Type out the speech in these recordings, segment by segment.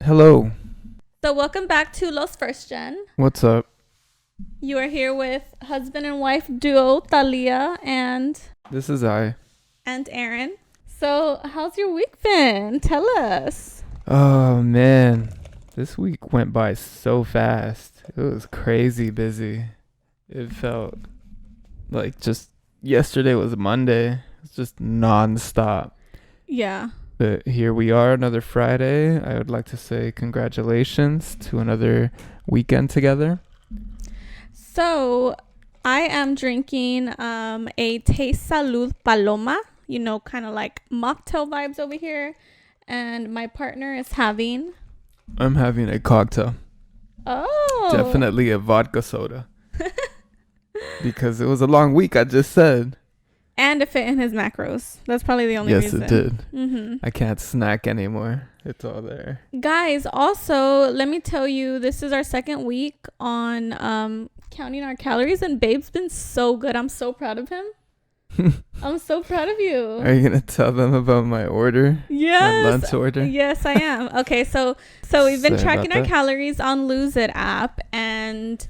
Hello. So welcome back to Los First Gen. What's up? You are here with husband and wife duo Thalia and This is I. Aaron. So how's your week been? Tell us. Oh man, this week went by so fast. It was crazy busy. It felt like just yesterday was Monday. It's just non-stop. Yeah. But here we are, another Friday. I would like to say congratulations to another weekend together. So I am drinking a Taste Salud Paloma, kind of like mocktail vibes over here. And my partner is having... I'm having a cocktail. Oh. Definitely a vodka soda. Because it was a long week, I just said. And it fit in his macros. That's probably the only reason. Yes, it did. Mm-hmm. I can't snack anymore. It's all there. Guys, also, let me tell you, this is our second week on counting our calories, and Babe's been so good. I'm so proud of him. I'm so proud of you. Are you going to tell them about my order? Yes. My lunch order? Yes, I am. Okay, so we've been Sorry tracking about our that. calories on Lose It app, and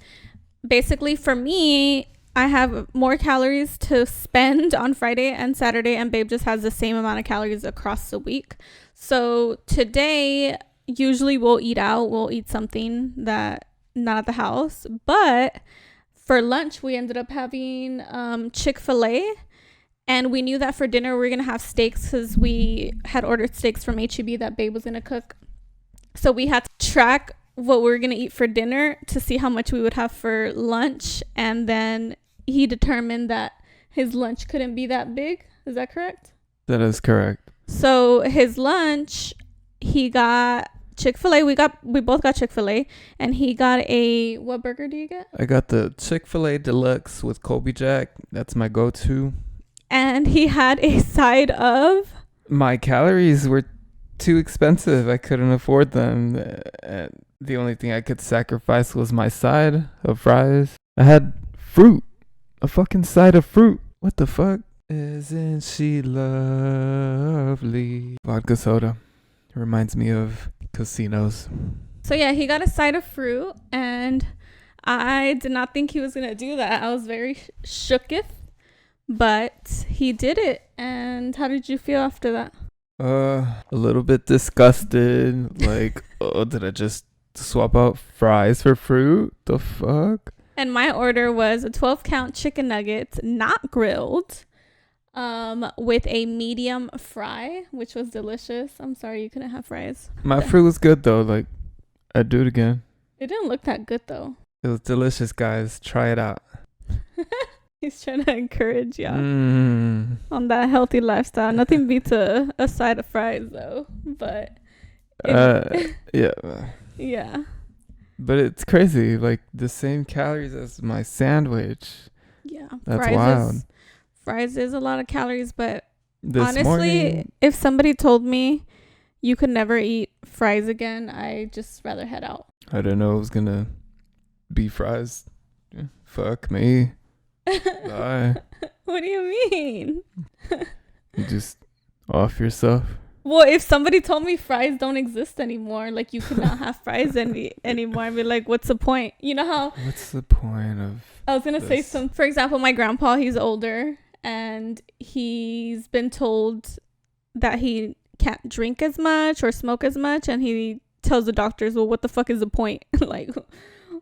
basically for me, I have more calories to spend on Friday and Saturday, and Babe just has the same amount of calories across the week. So today, usually we'll eat out. We'll eat something that not at the house. But for lunch, we ended up having Chick-fil-A. And we knew that for dinner, we were going to have steaks because we had ordered steaks from H-E-B that Babe was going to cook. So we had to track what we were going to eat for dinner to see how much we would have for lunch. And then he determined that his lunch couldn't be that big. Is that correct? That is correct. So his lunch, he got Chick-fil-A. We both got Chick-fil-A, and he got what burger do you get? I got the Chick-fil-A Deluxe with Colby Jack. That's my go-to. And he had a side of... My calories were too expensive. I couldn't afford them. And the only thing I could sacrifice was my side of fries. I had fruit. A fucking side of fruit. What the fuck? Isn't she lovely? Vodka soda. Reminds me of casinos. So yeah, he got a side of fruit, and I did not think he was going to do that. I was very shooketh, but he did it. And how did you feel after that? A little bit disgusted. Like, oh, did I just swap out fries for fruit? The fuck? And my order was a 12-count chicken nuggets, not grilled, with a medium fry, which was delicious. I'm sorry you couldn't have fries. My fruit was good, though. Like, I'd do it again. It didn't look that good, though. It was delicious, guys. Try it out. He's trying to encourage y'all Mm. on that healthy lifestyle. Nothing beats a side of fries, though. But Yeah. yeah. But it's crazy. Like, the same calories as my sandwich. Yeah. That's wild. Fries is a lot of calories, but This honestly, morning, if somebody told me you could never eat fries again, I just rather head out. I didn't know it was gonna be fries. Yeah, fuck me. Bye. What do you mean? You just off yourself. Well, if somebody told me fries don't exist anymore, like you could not have fries anymore, I'd be like, what's the point? You know how What's the point of I was going to say for example, my grandpa, he's older and he's been told that he can't drink as much or smoke as much. And he tells the doctors, well, what the fuck is the point? Like,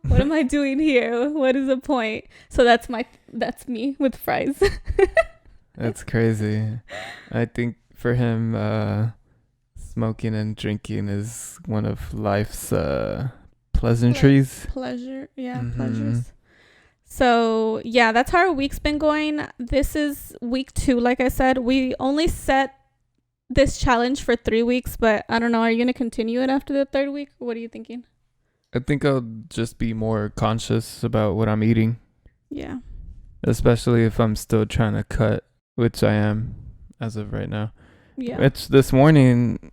what am I doing here? What is the point? So that's me with fries. That's crazy. I think for him, smoking and drinking is one of life's pleasantries. Pleasures. Mhm. So yeah, that's how our week's been going. This is week 2. Like I said, we only set this challenge for 3 weeks, but I don't know. Are you going to continue it after the 3rd week? What are you thinking? I think I'll just be more conscious about what I'm eating, Yeah. especially if I'm still trying to cut, which I am as of right now. Yeah. It's this morning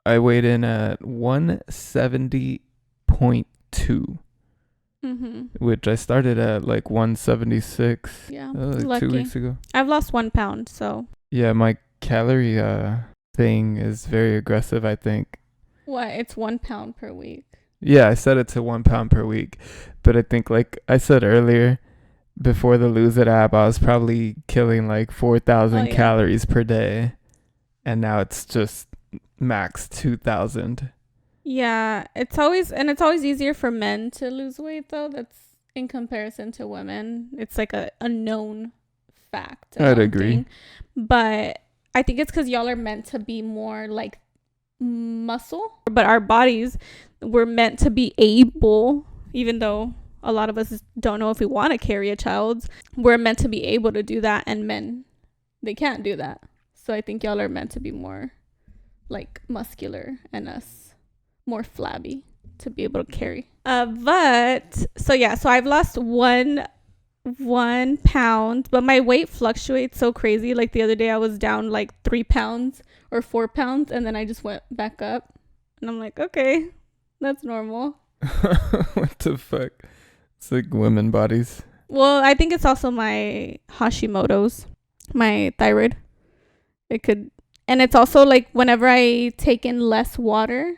I weighed in at 170.2, which I started at like 176 Yeah. like 2 weeks ago. I've lost 1 pound, so Yeah, my calorie thing is very aggressive, I think. What? It's 1 pound per week. Yeah, I said it's a 1 pound per week. But I think, like I said earlier, before the Lose It app, I was probably killing like Oh 4,000 yeah. calories per day. And now it's just max 2,000. Yeah, it's always easier for men to lose weight though. That's in comparison to women. It's like a known fact, a I'd known agree. thing. But I think it's because y'all are meant to be more like muscle, but our bodies were meant to be able, even though a lot of us don't know if we want to carry a child, we're meant to be able to do that, and men, they can't do that. So I think y'all are meant to be more like muscular and us more flabby to be able to carry. But so yeah, so I've lost 1 pound, but my weight fluctuates so crazy. Like the other day I was down like 3 pounds or 4 pounds, and then I just went back up, and I'm like, okay, that's normal. What the fuck? It's like women bodies. Well, I think it's also my Hashimoto's, my thyroid. It could, and it's also like whenever I take in less water,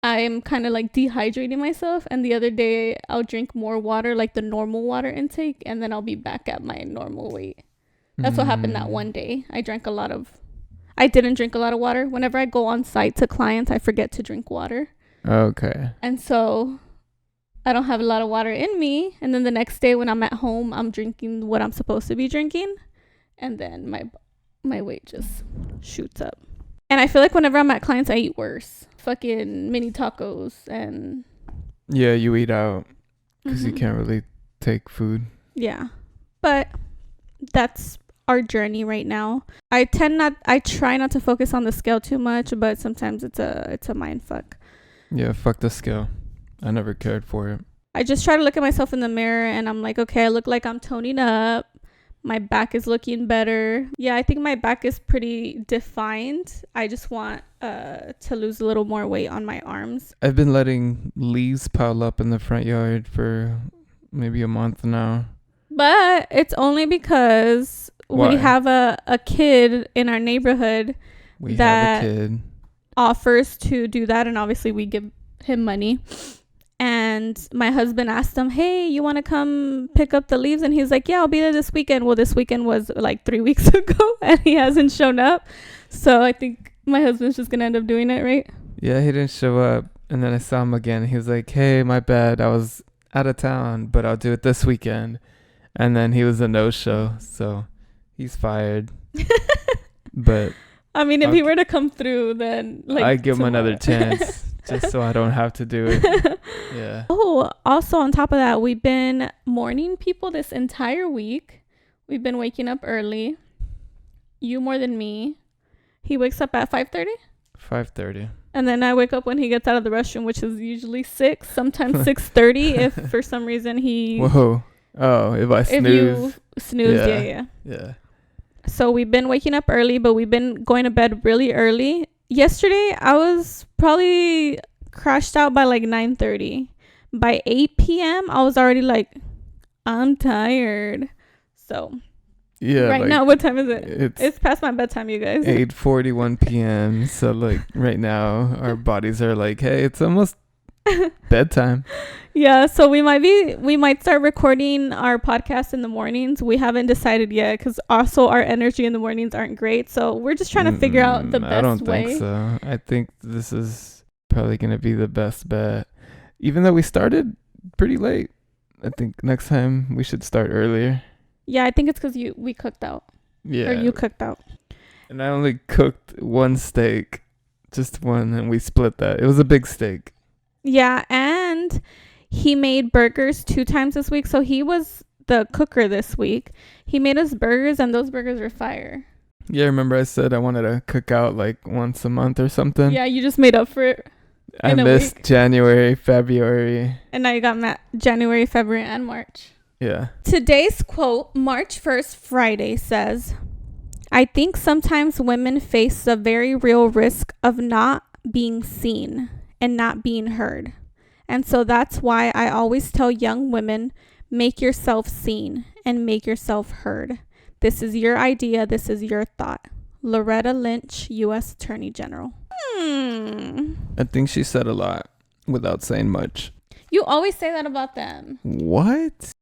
I'm kind of like dehydrating myself. And the other day, I'll drink more water, like the normal water intake, and then I'll be back at my normal weight. That's what happened that one day. I didn't drink a lot of water. Whenever I go on site to clients, I forget to drink water. Okay. And so I don't have a lot of water in me. And then the next day when I'm at home, I'm drinking what I'm supposed to be drinking. And then my weight just shoots up. And I feel like whenever I'm at clients, I eat worse. Fucking mini tacos and... Yeah, you eat out because you Mhm. can't really take food. Yeah. But that's our journey right now. I try not to focus on the scale too much, but sometimes it's a mind fuck. Yeah, fuck the scale. I never cared for it. I just try to look at myself in the mirror and I'm like, okay, I look like I'm toning up. My back is looking better. Yeah, I think my back is pretty defined. I just want to lose a little more weight on my arms. I've been letting leaves pile up in the front yard for maybe a month now. But it's only because Why? we have a kid in our neighborhood We that have a kid. offers to do that, and obviously we give him money. And my husband asked him, hey, you want to come pick up the leaves? And he's like, yeah, I'll be there this weekend. Well, this weekend was like 3 weeks ago and he hasn't shown up. So I think my husband's just going to end up doing it, right? Yeah, he didn't show up. And then I saw him again. He was like, hey, my bad. I was out of town, but I'll do it this weekend. And then he was a no-show. So he's fired. But I mean, if he were to come through, then like I give him another tomorrow. chance just so I don't have to do it. Yeah. Oh, also on top of that, we've been morning people this entire week. We've been waking up early. You more than me. He wakes up at 5:30. 5:30. And then I wake up when he gets out of the restroom, which is usually 6, sometimes 6:30 if for some reason he... Whoa. Oh, if I snooze. If you snooze, Yeah. yeah. So we've been waking up early, but we've been going to bed really early. Yesterday, I was probably crashed out by like 9:30. By 8 p.m., I was already like, I'm tired. So Yeah. right like, now, what time is it? It's It's past my bedtime, you guys. 8:41 p.m. So like right now, our bodies are like, hey, it's almost bedtime. Yeah, so we might start recording our podcast in the mornings. We haven't decided yet because also our energy in the mornings aren't great. So we're just trying to figure out the best way. I don't think so. I think this is probably going to be the best bet. Even though we started pretty late, I think next time we should start earlier. Yeah, I think it's because we cooked out. Yeah. Or you cooked out. And I only cooked one steak, just one, and we split that. It was a big steak. Yeah, and he made burgers 2 times this week. So he was the cooker this week. He made us burgers, and those burgers were fire. Yeah, remember I said I wanted to cook out like once a month or something? Yeah, you just made up for it. I missed January, February. And now you got January, February, and March. Yeah. Today's quote, March 1st, Friday, says, I think sometimes women face the very real risk of not being seen and not being heard. And so that's why I always tell young women, make yourself seen and make yourself heard. This is your idea. This is your thought. Loretta Lynch, U.S. Attorney General. I think she said a lot without saying much. You always say that about them. What?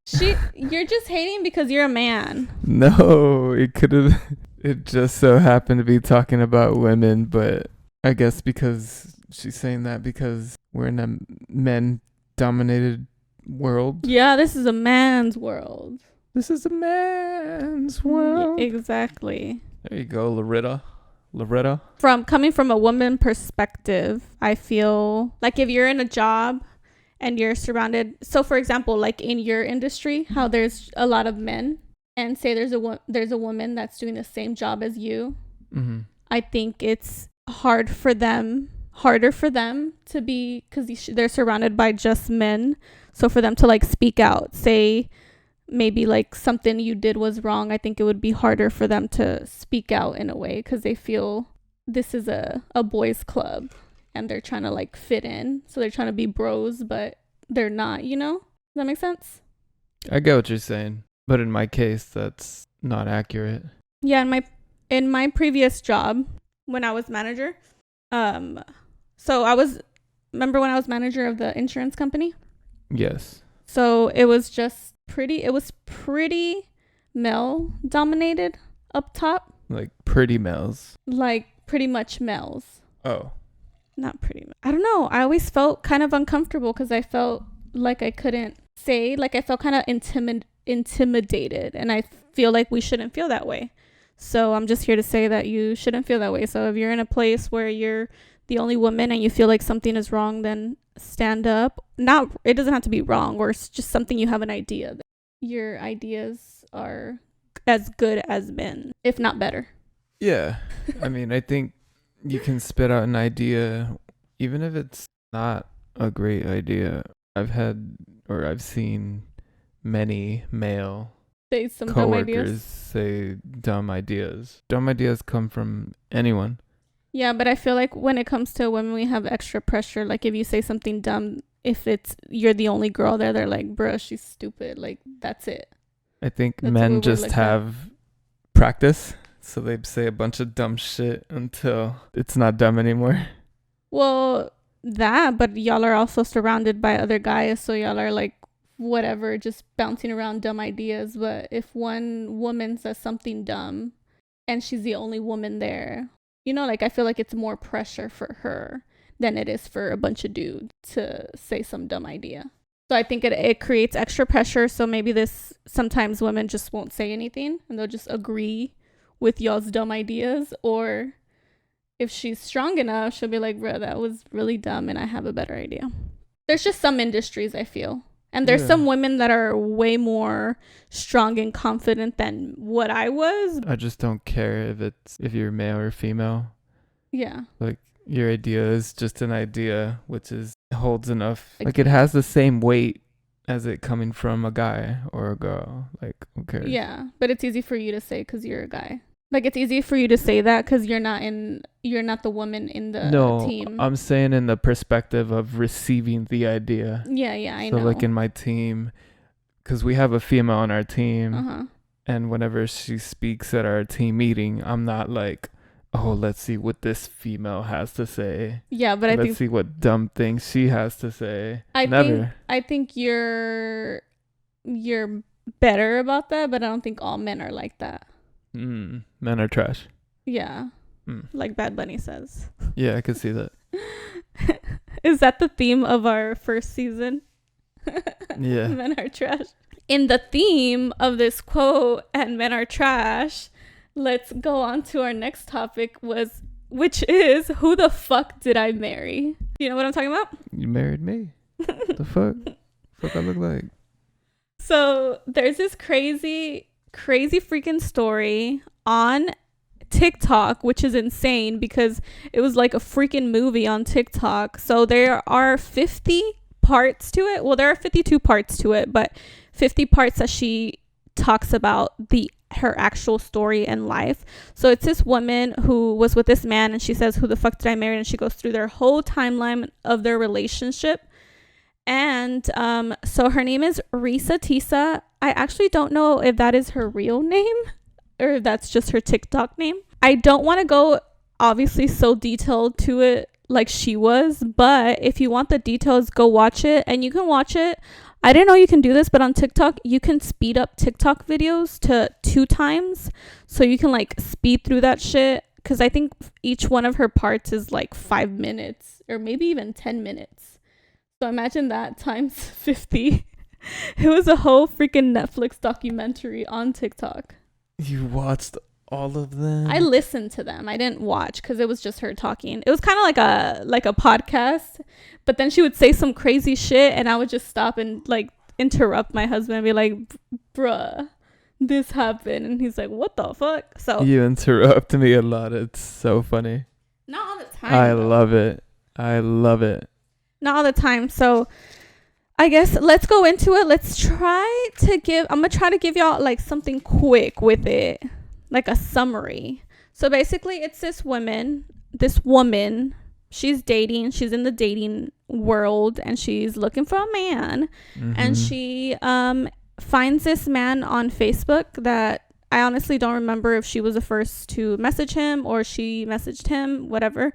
You're just hating because you're a man. No, it could have. It just so happened to be talking about women, but I guess because she's saying that because we're in a men-dominated world. Yeah, this is a man's world. This is a man's world. Exactly. There you go, Loretta. Coming from a woman perspective, I feel like if you're in a job and you're surrounded, so for example, like in your industry, how there's a lot of men, and say there's a woman that's doing the same job as you, I think it's harder for them to be, because they're surrounded by just men, so for them to like speak out, say maybe like something you did was wrong, I think it would be harder for them to speak out in a way, because they feel this is a boys club and they're trying to like fit in, so they're trying to be bros but they're not, you know? Does that make sense? I get what you're saying, but in my case that's not accurate. Yeah, in my previous job when I was manager, remember when I was manager of the insurance company? Yes. So it was pretty male dominated up top. Like pretty males. Like pretty much males. Oh. Not pretty. I don't know. I always felt kind of uncomfortable because I felt like I couldn't say, like I felt kind of intimidated, and I feel like we shouldn't feel that way. So I'm just here to say that you shouldn't feel that way. So if you're in a place where you're the only woman and you feel like something is wrong, then stand up. It doesn't have to be wrong, or it's just something you have an idea. Your ideas are as good as men, if not better. Yeah. I mean, I think you can spit out an idea even if it's not a great idea. I've seen many male say some coworkers say dumb ideas. Dumb ideas come from anyone. Yeah, but I feel like when it comes to women, we have extra pressure. Like if you say something dumb, if you're the only girl there, they're like, bruh, she's stupid. Like that's it. I think men just have practice. So they say a bunch of dumb shit until it's not dumb anymore. Well, but y'all are also surrounded by other guys. So y'all are like, whatever, just bouncing around dumb ideas. But if one woman says something dumb and she's the only woman there, you know, like I feel like it's more pressure for her than it is for a bunch of dudes to say some dumb idea. So I think it creates extra pressure. So maybe sometimes women just won't say anything and they'll just agree with y'all's dumb ideas. Or if she's strong enough, she'll be like, bro, that was really dumb and I have a better idea. There's just some industries, I feel. And there's some women that are way more strong and confident than what I was. I just don't care if you're male or female. Yeah. Like your idea is just an idea, which holds enough. Like it has the same weight as it coming from a guy or a girl. Like who cares? Yeah, but it's easy for you to say because you're a guy. Like it's easy for you to say that because you're not the woman in the team. No, I'm saying in the perspective of receiving the idea. Yeah, I know. So like in my team, because we have a female on our team, and whenever she speaks at our team meeting, I'm not like, oh, let's see what this female has to say. Yeah, but let's see what dumb things she has to say. I think you're better about that, but I don't think all men are like that. Men are trash. Yeah. Like Bad Bunny says. Yeah, I could see that. Is that the theme of our first season? Yeah. Men are trash. In the theme of this quote, and men are trash, let's go on to our next topic, which is, who the fuck did I marry? You know what I'm talking about? You married me. The fuck? Fuck I look like? So there's this crazy freaking story on TikTok, which is insane because it was like a freaking movie on TikTok. So there are 50 parts to it. Well, there are 52 parts to it, but 50 parts that she talks about her actual story and life. So it's this woman who was with this man and she says, who the fuck did I marry? And she goes through their whole timeline of their relationship. And so her name is Teesa. I actually don't know if that is her real name or if that's just her TikTok name. I don't want to go obviously so detailed to it like she was, but if you want the details, go watch it. And you can watch it, I didn't know you can do this, but on TikTok you can speed up TikTok videos to 2 times, so you can like speed through that shit, because I think each one of her parts is like 5 minutes or maybe even 10 minutes. So imagine that times 50. It was a whole freaking Netflix documentary on TikTok. You watched all of them? I listened to them. I didn't watch because it was just her talking. It was kind of like a podcast, but then she would say some crazy shit, and I would just stop and like interrupt my husband and be like, "Bruh, this happened," and he's like, "What the fuck?" So you interrupt me a lot. It's so funny. not all the time. I love it. I love it. Not all the time. So I guess let's go into it. I'm gonna try to give y'all like something quick with it, like a summary. So basically it's this woman, she's in the dating world, and she's looking for a man. And she finds this man on Facebook that I honestly don't remember if she was the first to message him or she messaged him, whatever.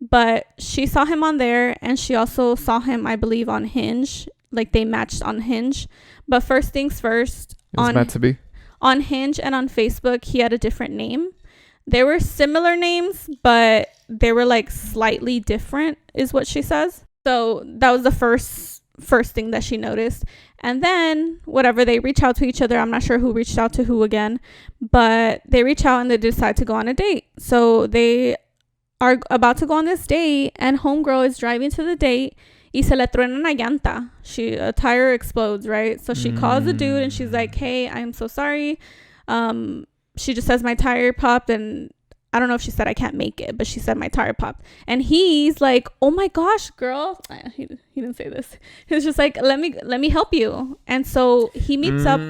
But she saw him on there, and she also saw him, I believe, on Hinge. Like they matched on Hinge. But first things first, meant to be. On Hinge and on Facebook, he had a different name. They were similar names, but they were like slightly different, is what she says. So that was the first thing that she noticed. And then whatever, they reach out to each other. I'm not sure who reached out to who again, but they reach out and they decide to go on a date. So they are about to go on this date, and homegirl is driving to the date, y se le truena una llanta. A tire explodes, right? So she calls the dude and she's like, "Hey, I'm so sorry." She just says, "My tire popped," and I don't know if she said, "I can't make it," but she said, "My tire popped." And he's like, "Oh my gosh, girl." He didn't say this. He was just like, let me help you. And so he meets up.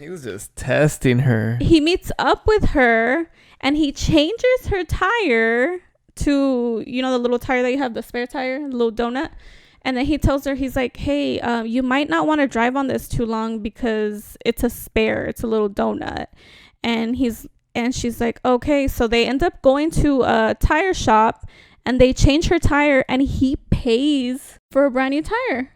He was just testing her. He meets up with her, and he changes her tire to, you know, the little tire that you have, the spare tire, the little donut. And then he tells her, he's like, "Hey, you might not want to drive on this too long because it's a spare, it's a little donut." And she's like, "Okay." So they end up going to a tire shop, and they change her tire, and he pays for a brand new tire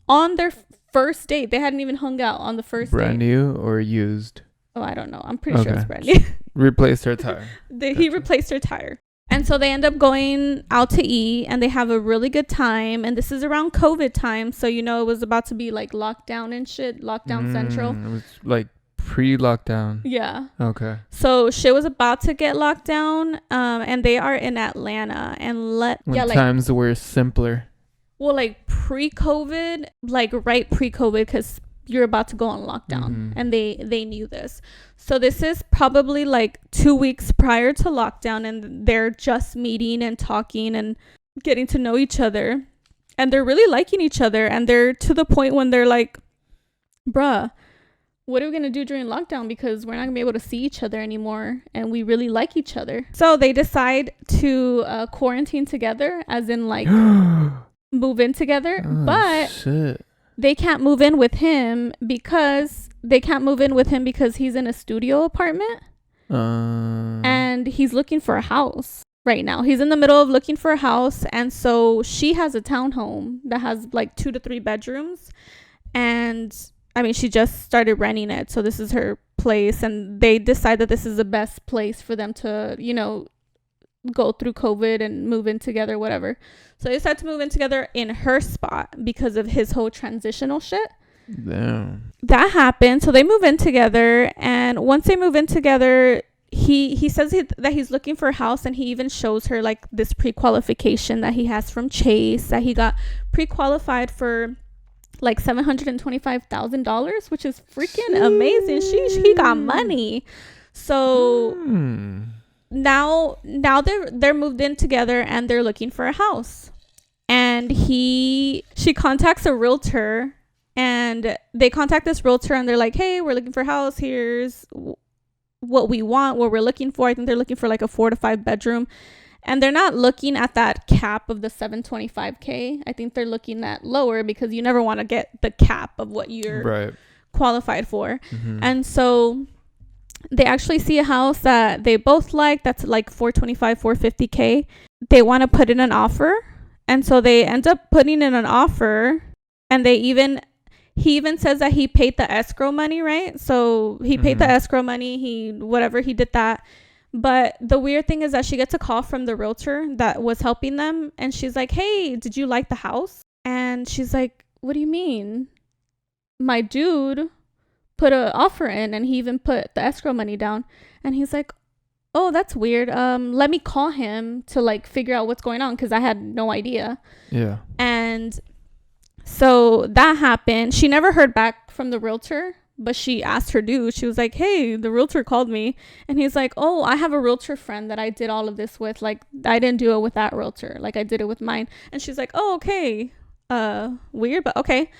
on their first date. They hadn't even hung out on the first date. Brand new or used? Oh, I don't know. I'm pretty sure it's brand new. Replaced her tire. He replaced her tire. And so they end up going out to eat, and they have a really good time. And this is around COVID time, so you know it was about to be like lockdown and shit, lockdown central. It was like pre-lockdown. Yeah. Okay. So shit was about to get locked down, and they are in Atlanta, and times were simpler. Well, like pre-COVID, like right pre-COVID, because you're about to go on lockdown, and they knew this. So this is probably like 2 weeks prior to lockdown, and they're just meeting and talking and getting to know each other, and they're really liking each other, and they're to the point when they're like, "Bruh, what are we gonna do during lockdown, because we're not gonna be able to see each other anymore, and we really like each other." So they decide to quarantine together, as in like move in together. But shit. They can't move in with him because he's in a studio apartment, and he's looking for a house right now. He's in the middle of looking for a house, and so she has a townhome that has like 2 to 3 bedrooms, and I mean, she just started renting it, so this is her place, and they decide that this is the best place for them to, you know, go through COVID and move in together, whatever. So they decide to move in together in her spot because of his whole transitional shit. Damn. That happened. So they move in together, and once they move in together, he says that he's looking for a house, and he even shows her like this pre-qualification that he has from Chase, that he got pre-qualified for like $725,000, which is freaking amazing. He got money. So now they're moved in together, and they're looking for a house, and she contacts a realtor, and they contact this realtor, and they're like, "Hey, we're looking for a house. Here's what we want, what we're looking for." I think they're looking for like a 4 to 5 bedroom, and they're not looking at that cap of the $725K. I think they're looking at lower, because you never want to get the cap of what you're qualified for. And so They actually see a house that they both like that's like 425, 450K. They want to put in an offer. And so they end up putting in an offer, and he even says that he paid the escrow money, right? So he paid the escrow money, he did that. But the weird thing is that she gets a call from the realtor that was helping them, and she's like, "Hey, did you like the house?" And she's like, "What do you mean? My dude put an offer in, and he even put the escrow money down." And he's like, "Oh, that's weird. Let me call him to like figure out what's going on, because I had no idea." Yeah. And so that happened. She never heard back from the realtor, but she asked her dude. She was like, "Hey, the realtor called me." And he's like, "Oh, I have a realtor friend that I did all of this with. Like, I didn't do it with that realtor. Like, I did it with mine." And she's like, "Oh, okay. Weird, but okay."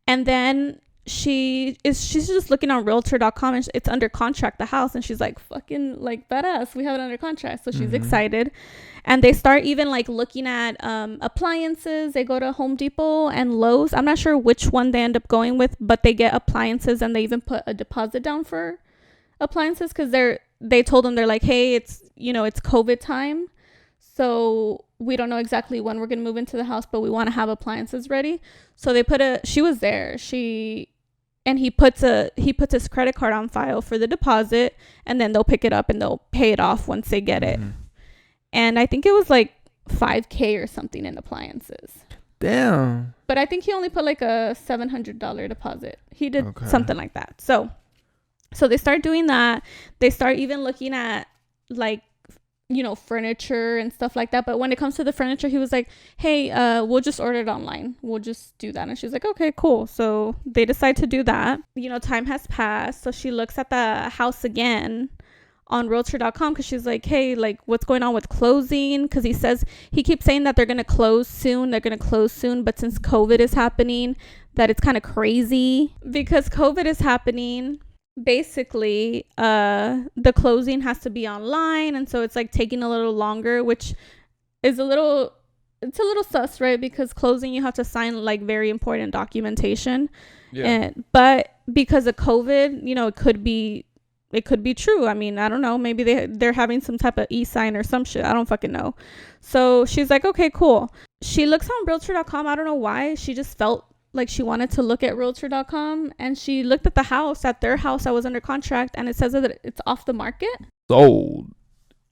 And then she's just looking on realtor.com, and it's under contract, the house, and she's like, "Fucking like badass, we have it under contract." So she's excited. And they start even like looking at appliances. They go to Home Depot and Lowe's. I'm not sure which one they end up going with, but they get appliances, and they even put a deposit down for appliances, because they told them, they're like, "Hey, it's COVID time, so we don't know exactly when we're gonna move into the house, but we want to have appliances ready." So she was there. He puts his credit card on file for the deposit, and then they'll pick it up and they'll pay it off once they get it. And I think it was like 5K or something in appliances. Damn. But I think he only put like a $700 deposit. He did something like that. So they start doing that. They start even looking at like, furniture and stuff like that. But when it comes to the furniture, he was like, "Hey, we'll just order it online. We'll just do that." And she's like, "Okay, cool." So they decide to do that. Time has passed. So she looks at the house again on realtor.com, because she's like, "Hey, like, what's going on with closing?" Because he keeps saying that they're going to close soon. But since COVID is happening, that it's kind of crazy. Because COVID is happening, basically the closing has to be online, and so it's like taking a little longer, which is a little sus, right? Because closing, you have to sign like very important documentation. But because of COVID, it could be true. I mean, I don't know, maybe they're having some type of e-sign or some shit. I don't fucking know. So she's like, "Okay, cool." She looks on realtor.com. I don't know why, she just felt like she wanted to look at realtor.com, and she looked at their house that was under contract, and it says that it's off the market. Sold.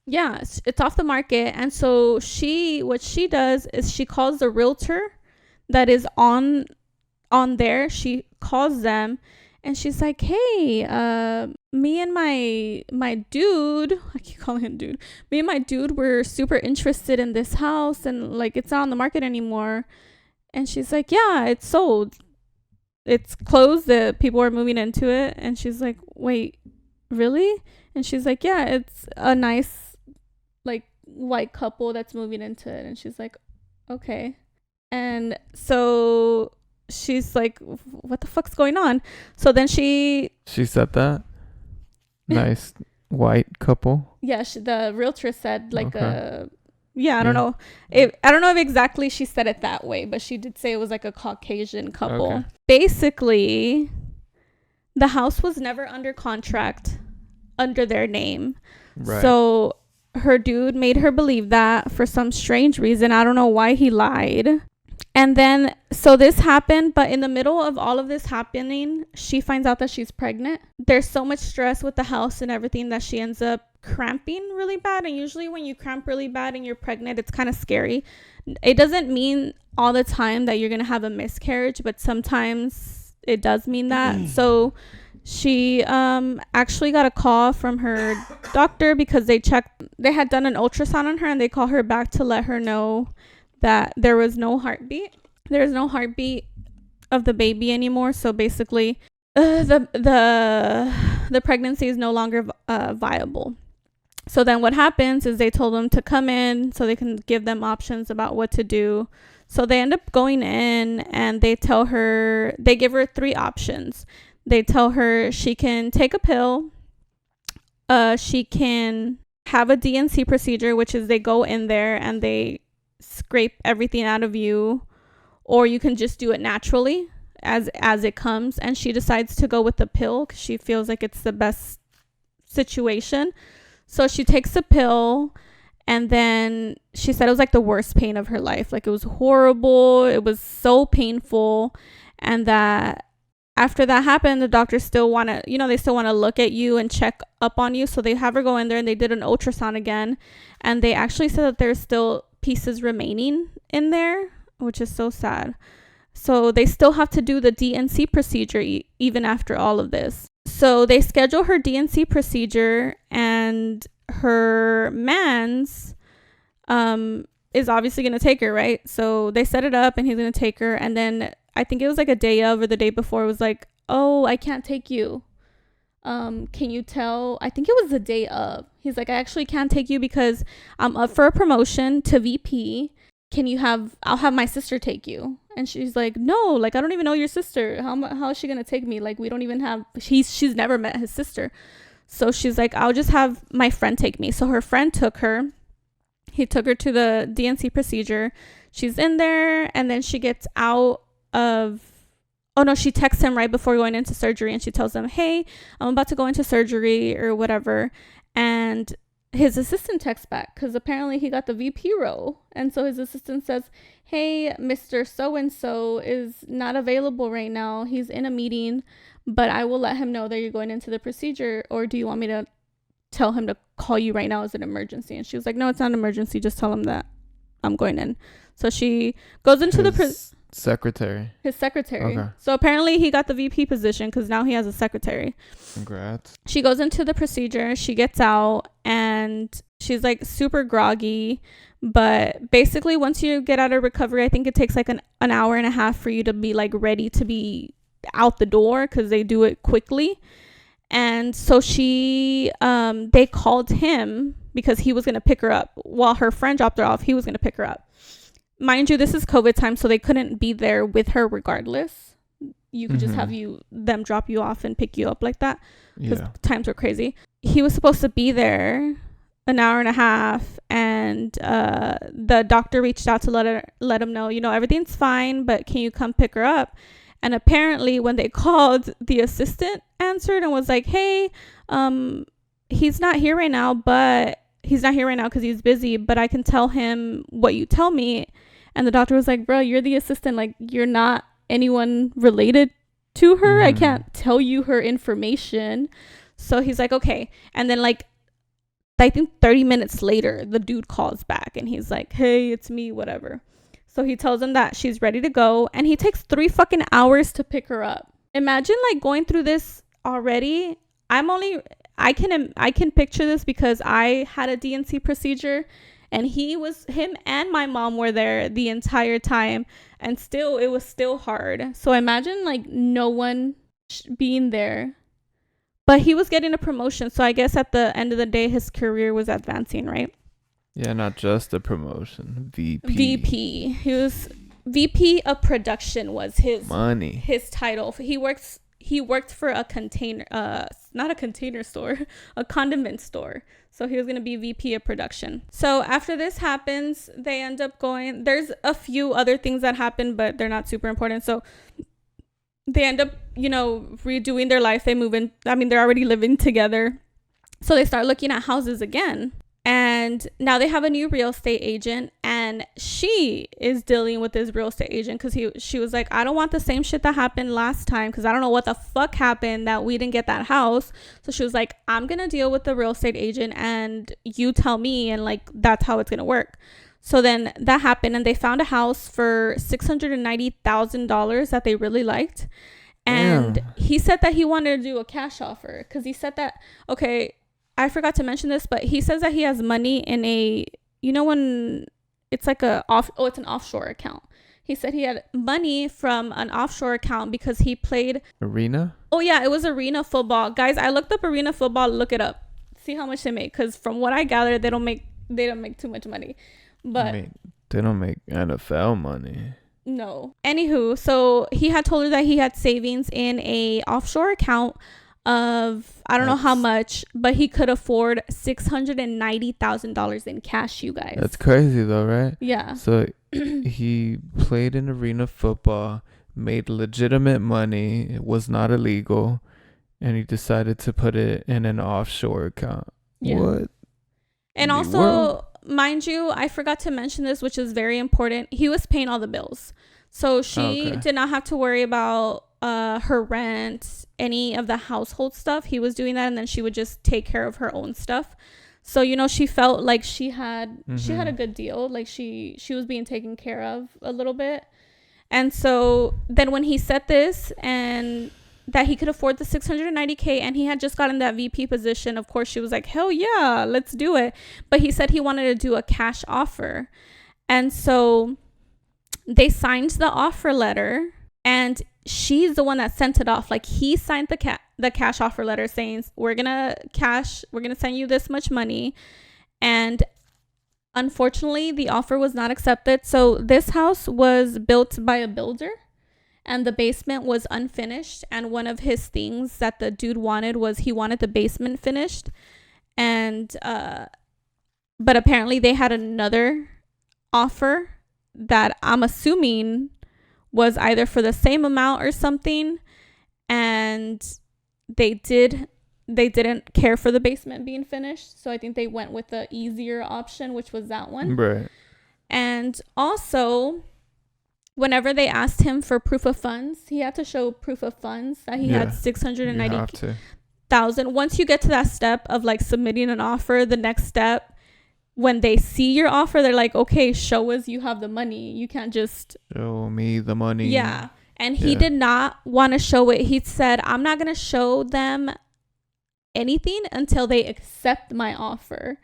Yeah, it's off the market. And so what she does is she calls the realtor that is on there. She calls them, and she's like, "Hey, me and my dude," I keep calling him dude. "Me and my dude were super interested in this house, and like, it's not on the market anymore." And she's like, "Yeah, it's sold. It's closed. The people are moving into it." And she's like, "Wait, really?" And she's like, "Yeah, it's a nice like white couple that's moving into it." And she's like, "Okay." And so she's like, "What the fuck's going on?" So then she said that. Nice white couple. Yeah, the realtor said like I don't know. I don't know if exactly she said it that way, but she did say it was like a Caucasian couple. Okay. Basically, the house was never under contract under their name. Right. So her dude made her believe that for some strange reason. I don't know why he lied. And then, so this happened, but in the middle of all of this happening, she finds out that she's pregnant. There's so much stress with the house and everything that she ends up cramping really bad. And usually when you cramp really bad and you're pregnant, it's kind of scary. It doesn't mean all the time that you're going to have a miscarriage, but sometimes it does mean that. So she actually got a call from her doctor, because they had done an ultrasound on her, and they called her back to let her know that there was no heartbeat. There's no heartbeat of the baby anymore. So basically, the pregnancy is no longer viable. So then what happens is they told them to come in so they can give them options about what to do. So they end up going in, and they give her 3 options. They tell her she can take a pill. She can have a DNC procedure, which is they go in there and they scrape everything out of you, or you can just do it naturally as it comes. And she decides to go with the pill because she feels like it's the best situation. So she takes a pill, and then she said it was like the worst pain of her life. Like, it was horrible. It was so painful. And that after that happened, the doctors still want to, they still want to look at you and check up on you. So they have her go in there, and they did an ultrasound again. And they actually said that there's still pieces remaining in there, which is so sad. So they still have to do the DNC procedure even after all of this. So they schedule her DNC procedure, and her man's is obviously going to take her, right? So they set it up, and he's going to take her. And then I think it was like a day of or the day before, it was like, oh, I can't take you. Can you tell? I think it was the day of. He's like, I actually can't take you because I'm up for a promotion to VP. I'll have my sister take you. And she's like, no, like, I don't even know your sister. How is she going to take me? Like, we don't even have, she's never met his sister. So she's like, I'll just have my friend take me. So her friend took her. He took her to the DNC procedure. She's in there, and then she gets out of, oh no, she texts him right before going into surgery, and she tells him, hey, I'm about to go into surgery or whatever. And his assistant texts back, because apparently he got the VP role. And so his assistant says, hey, Mr. So-and-so is not available right now. He's in a meeting, but I will let him know that you're going into the procedure. Or do you want me to tell him to call you right now as an emergency? And she was like, no, it's not an emergency. Just tell him that I'm going in. So she goes into secretary. His secretary. Okay. So apparently he got the VP position because now he has a secretary. Congrats. She goes into the procedure. She gets out, and she's like super groggy. But basically, once you get out of recovery, I think it takes like an hour and a half for you to be like ready to be out the door, because they do it quickly. And so they called him because he was going to pick her up. While her friend dropped her off, he was going to pick her up. Mind you, this is COVID time, so they couldn't be there with her regardless. You could just have them drop you off and pick you up like that, because times were crazy. He was supposed to be there an hour and a half, and the doctor reached out to let him know, everything's fine, but can you come pick her up? And apparently when they called, the assistant answered and was like, hey, he's not here right now because he's busy, but I can tell him what you tell me. And the doctor was like, bro, you're the assistant. Like, you're not anyone related to her. I can't tell you her information. So he's like, okay. And then like, I think 30 minutes later, the dude calls back and he's like, hey, it's me, whatever. So he tells him that she's ready to go, and he takes 3 fucking hours to pick her up. Imagine like going through this already. I can picture this because I had a DNC procedure, and him and my mom were there the entire time, and it was still hard. So imagine like no one being there, but he was getting a promotion. So I guess at the end of the day, his career was advancing, right? Yeah, not just a promotion. VP. He was VP of production was his title. He worked for a container, not a container store, a condiment store. So he was going to be VP of production. So after this happens, they end up going, there's a few other things that happen, but they're not super important. So they end up, redoing their life. They move in. I mean, they're already living together. So they start looking at houses again. And now they have a new real estate agent, and she is dealing with this real estate agent because she was like, I don't want the same shit that happened last time, because I don't know what the fuck happened that we didn't get that house. So she was like, I'm going to deal with the real estate agent and you tell me, and like, that's how it's going to work. So then that happened, and they found a house for $690,000 that they really liked. And he said that he wanted to do a cash offer because he said that, okay, I forgot to mention this, but he says that he has money in when it's like it's an offshore account. He said he had money from an offshore account because he played Arena. Oh yeah, it was Arena football. Guys, I looked up Arena football, look it up. See how much they make, cuz from what I gathered, they don't make too much money. But they don't make NFL money. No. Anywho, so he had told her that he had savings in a offshore account of I don't know how much, but he could afford $690,000 in cash, you guys. That's crazy though, right? Yeah. So he played in arena football, made legitimate money, it was not illegal, and he decided to put it in an offshore account. Yeah. What? And The also, world? mind you, I forgot to mention this, which is very important. He was paying all the bills. So she Okay. did not have to worry about her rent, any of the household stuff. He was doing that, and then she would just take care of her own stuff. So, you know, she felt like she had a good deal. Like she was being taken care of a little bit. And so then when he said this and that he could afford the 690K and he had just gotten that VP position, of course she was like, hell yeah, let's do it. But he said he wanted to do a cash offer. And so they signed the offer letter, and she's the one that sent it off. Like, he signed the cash offer letter saying, we're gonna send you this much money. And unfortunately, the offer was not accepted. So this house was built by a builder, and the basement was unfinished. And one of his things that the dude wanted was he wanted the basement finished. And but apparently they had another offer that I'm assuming was either for the same amount or something, and they didn't care for the basement being finished, so I think they went with the easier option, which was that one. Right. And also, whenever they asked him for proof of funds, he had to show proof of funds that he had You 690,000. have to. Once you get to that step of like submitting an offer, the next step, when they see your offer, they're like, okay, show us you have the money. You can't just Show me the money. Yeah. And he did not want to show it. He said, I'm not going to show them anything until they accept my offer.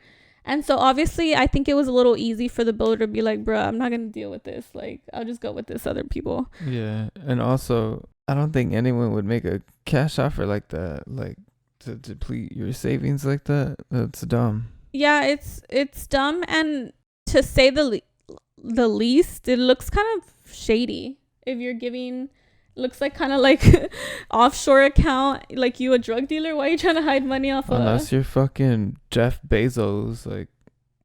And so obviously I think it was a little easy for the builder to be like, bro, I'm not going to deal with this. Like, I'll just go with this other people. Yeah. And also, I don't think anyone would make a cash offer like that, like to deplete your savings like that. That's dumb. Yeah, it's dumb, and to say the least, it looks kind of shady. If you're giving, looks like kind of like offshore account, like you a drug dealer. Why are you trying to hide money off Unless you're fucking Jeff Bezos, like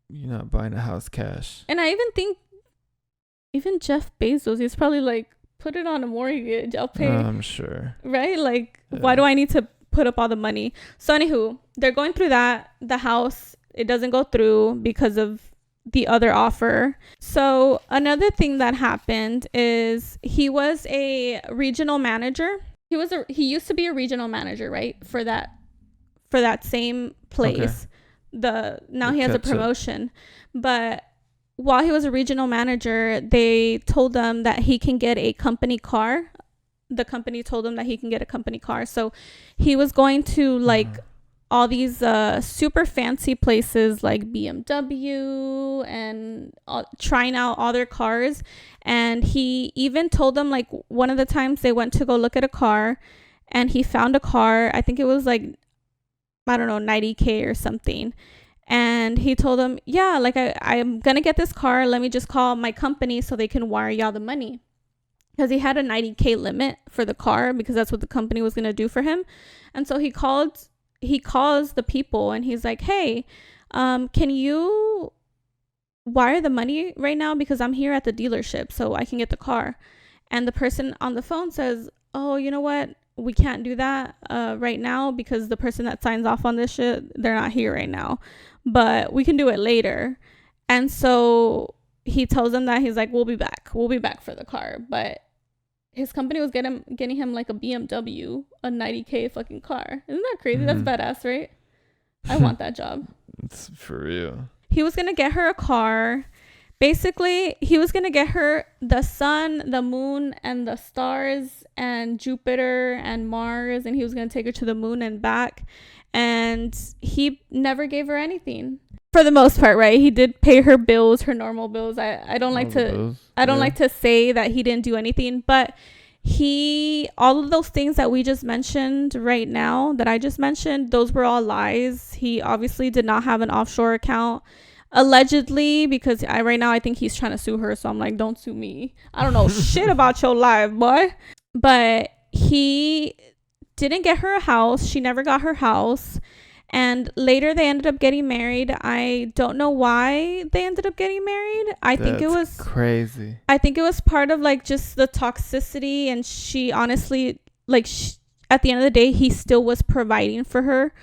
you're not buying a house cash. And I even think even Jeff Bezos, he's probably like, put it on a mortgage, I'll pay. I'm sure. Right? Like, why do I need to put up all the money? So anywho, they're going through that. The house, it doesn't go through because of the other offer. So another thing that happened is he was a regional manager. He used to be a regional manager, right? For that same place. Okay. Now he has a promotion. But while he was a regional manager, they told him that he can get a company car. The company told him that he can get a company car. So he was going to like all these super fancy places like BMW and trying out all their cars. And he even told them, like, one of the times they went to go look at a car and he found a car. I think it was like, I don't know, 90K or something. And he told them, yeah, like I'm going to get this car. Let me just call my company so they can wire y'all the money. Because he had a 90K limit for the car because that's what the company was going to do for him. And so he calls the people and he's like, hey, can you wire the money right now? Because I'm here at the dealership so I can get the car. And the person on the phone says, oh, you know what? We can't do that right now because the person that signs off on this shit, they're not here right now. But we can do it later. And so he tells them that he's like, we'll be back for the car. But his company was getting him like a BMW, a 90K fucking car. Isn't that crazy? That's badass, right? I want that job. It's for real. He was gonna get her a car. Basically, he was gonna get her the sun, the moon, and the stars, and Jupiter and Mars, and he was gonna take her to the moon and back. And he never gave her anything. For the most part, right? He did pay her bills, her normal bills. I don't like to say that he didn't do anything, but all of those things that we just mentioned right now, that I just mentioned, those were all lies. He obviously did not have an offshore account, allegedly, because right now I think he's trying to sue her. So I'm like, don't sue me. I don't know shit about your life, boy. But he didn't get her a house. She never got her house. And later they ended up getting married. I don't know why they ended up getting married. I think it was crazy. I think it was part of like just the toxicity. And she honestly, like, at the end of the day, he still was providing for her.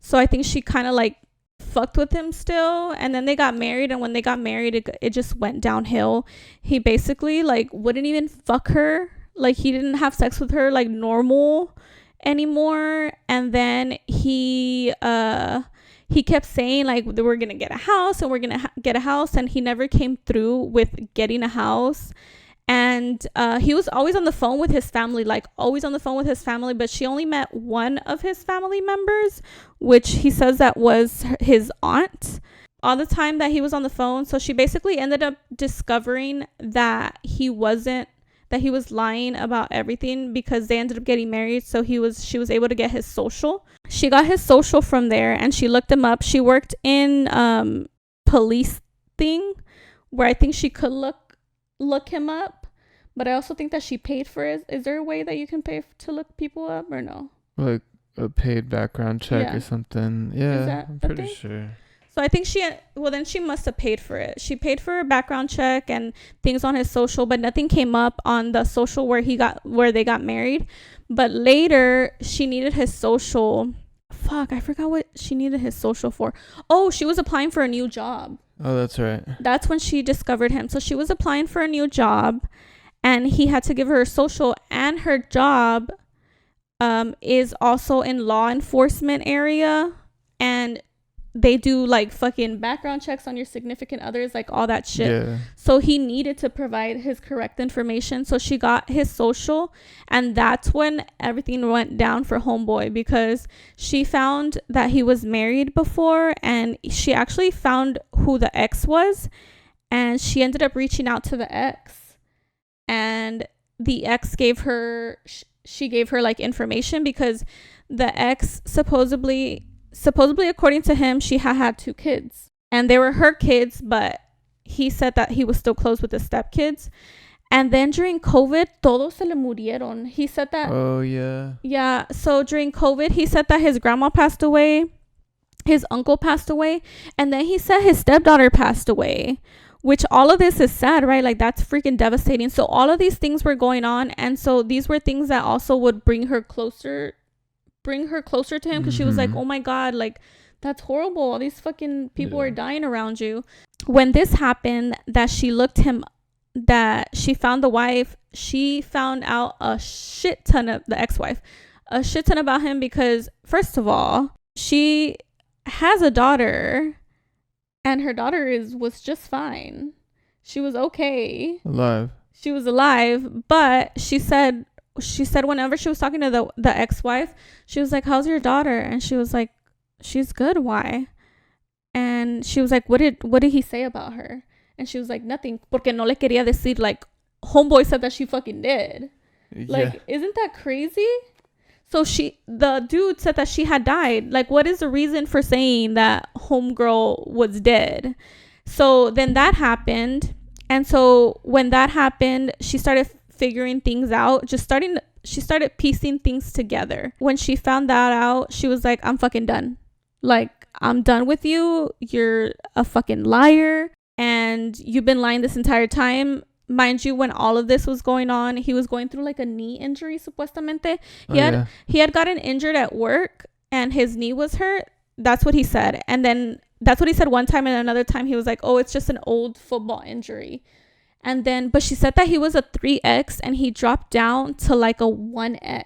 So I think she kind of like fucked with him still. And then they got married. And when they got married, it just went downhill. He basically like wouldn't even fuck her. Like he didn't have sex with her like normal anymore. And then he kept saying like we're gonna get a house and we're gonna get a house, and he never came through with getting a house. And he was always on the phone with his family, like always on the phone with his family, but she only met one of his family members, which he says that was his aunt, all the time that he was on the phone. So she basically ended up discovering that he was lying about everything, because they ended up getting married. So she was able to get his social. She got his social from there, and she looked him up. She worked in police thing where I think she could look him up, but I also think that she paid for it. Is there a way that you can pay to look people up, or no? Like a paid background check or something. Yeah, I'm pretty sure. So I think then she must have paid for it. She paid for a background check and things on his social, but nothing came up on the social where they got married. But later she needed his social. Fuck, I forgot what she needed his social for. Oh, she was applying for a new job. Oh, that's right. That's when she discovered him. So she was applying for a new job, and he had to give her social, and her job is also in law enforcement area, and they do like fucking background checks on your significant others, like all that shit. Yeah. So he needed to provide his correct information. So she got his social, and that's when everything went down for homeboy, because she found that he was married before, and she actually found who the ex was, and she ended up reaching out to the ex, and the ex gave her like information, because the ex supposedly according to him, she had 2 kids, and they were her kids, but he said that he was still close with the stepkids. And then during COVID, todos se le murieron. He said that. Oh, yeah. Yeah. So during COVID, he said that his grandma passed away, his uncle passed away, and then he said his stepdaughter passed away, which all of this is sad, right? Like that's freaking devastating. So all of these things were going on. And so these were things that also would bring her closer to him, because she was like, oh my God, like that's horrible, all these fucking people are dying around you. When this happened, that she found the wife, she found out a shit ton of the ex-wife, a shit ton about him, because first of all, she has a daughter, and her daughter was just fine. She was okay, she was alive, but she said whenever she was talking to the ex-wife, she was like, how's your daughter? And she was like, she's good. Why? And she was like, what did he say about her? And she was like, nothing, porque no le quería decir, like homeboy said that she fucking did. Yeah. Like, isn't that crazy? So the dude said that she had died. Like, what is the reason for saying that homegirl was dead? So then that happened, and so when that happened, she started figuring things out, she started piecing things together. When she found that out, she was like, I'm fucking done. Like, I'm done with you. You're a fucking liar, and you've been lying this entire time. Mind you, when all of this was going on, he was going through like a knee injury, supuestamente. He had gotten injured at work, and his knee was hurt. That's what he said. And then that's what he said one time, and another time he was like, oh, it's just an old football injury. And then, but she said that he was a 3X, and he dropped down to like a 1X.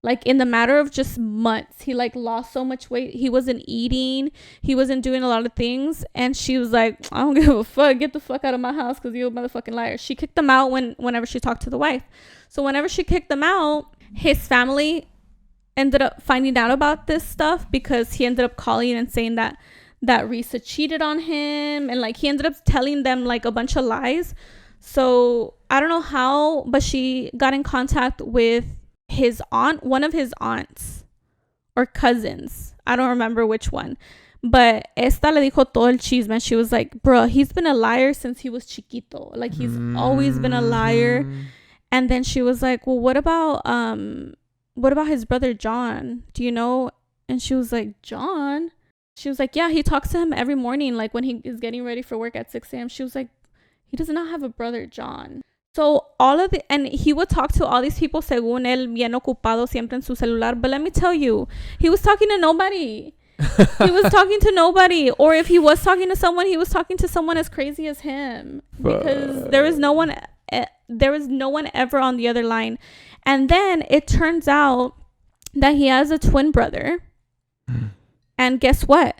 Like in the matter of just months, he like lost so much weight. He wasn't eating. He wasn't doing a lot of things. And she was like, I don't give a fuck. Get the fuck out of my house, because you're a motherfucking liar. She kicked him out whenever she talked to the wife. So whenever she kicked them out, his family ended up finding out about this stuff, because he ended up calling and saying that Reesa cheated on him, and like he ended up telling them like a bunch of lies. So I don't know how, but she got in contact with his aunt, one of his aunts or cousins, I don't remember which one, but esta le dijo todo el chisme. She was like, bro, he's been a liar since he was chiquito, like he's always been a liar. And then she was like, well, what about his brother John, do you know? And she was like, John? She was like, yeah, he talks to him every morning, like when he is getting ready for work at 6 a.m. She was like, he does not have a brother John. So and he would talk to all these people según él bien ocupado siempre en su celular. But let me tell you, he was talking to nobody. He was talking to nobody. Or if he was talking to someone, he was talking to someone as crazy as him. Because there was no one ever on the other line. And then it turns out that he has a twin brother. And guess what?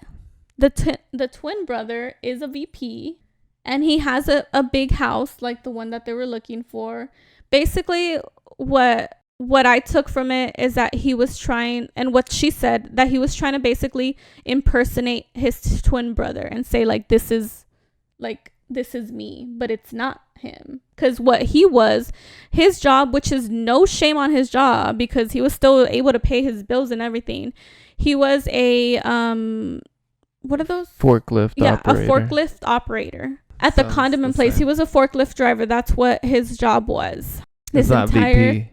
The twin brother is a VP. And he has a big house like the one that they were looking for. Basically, what I took from it is that he was trying, and what she said, that he was trying to basically impersonate his twin brother and say like this is me, but it's not him. Because what he was, his job, which is no shame on his job because he was still able to pay his bills and everything. He was a what are those? Forklift operator. A forklift operator. At the condiment place, he was a forklift driver. That's what his job was. It's not VP.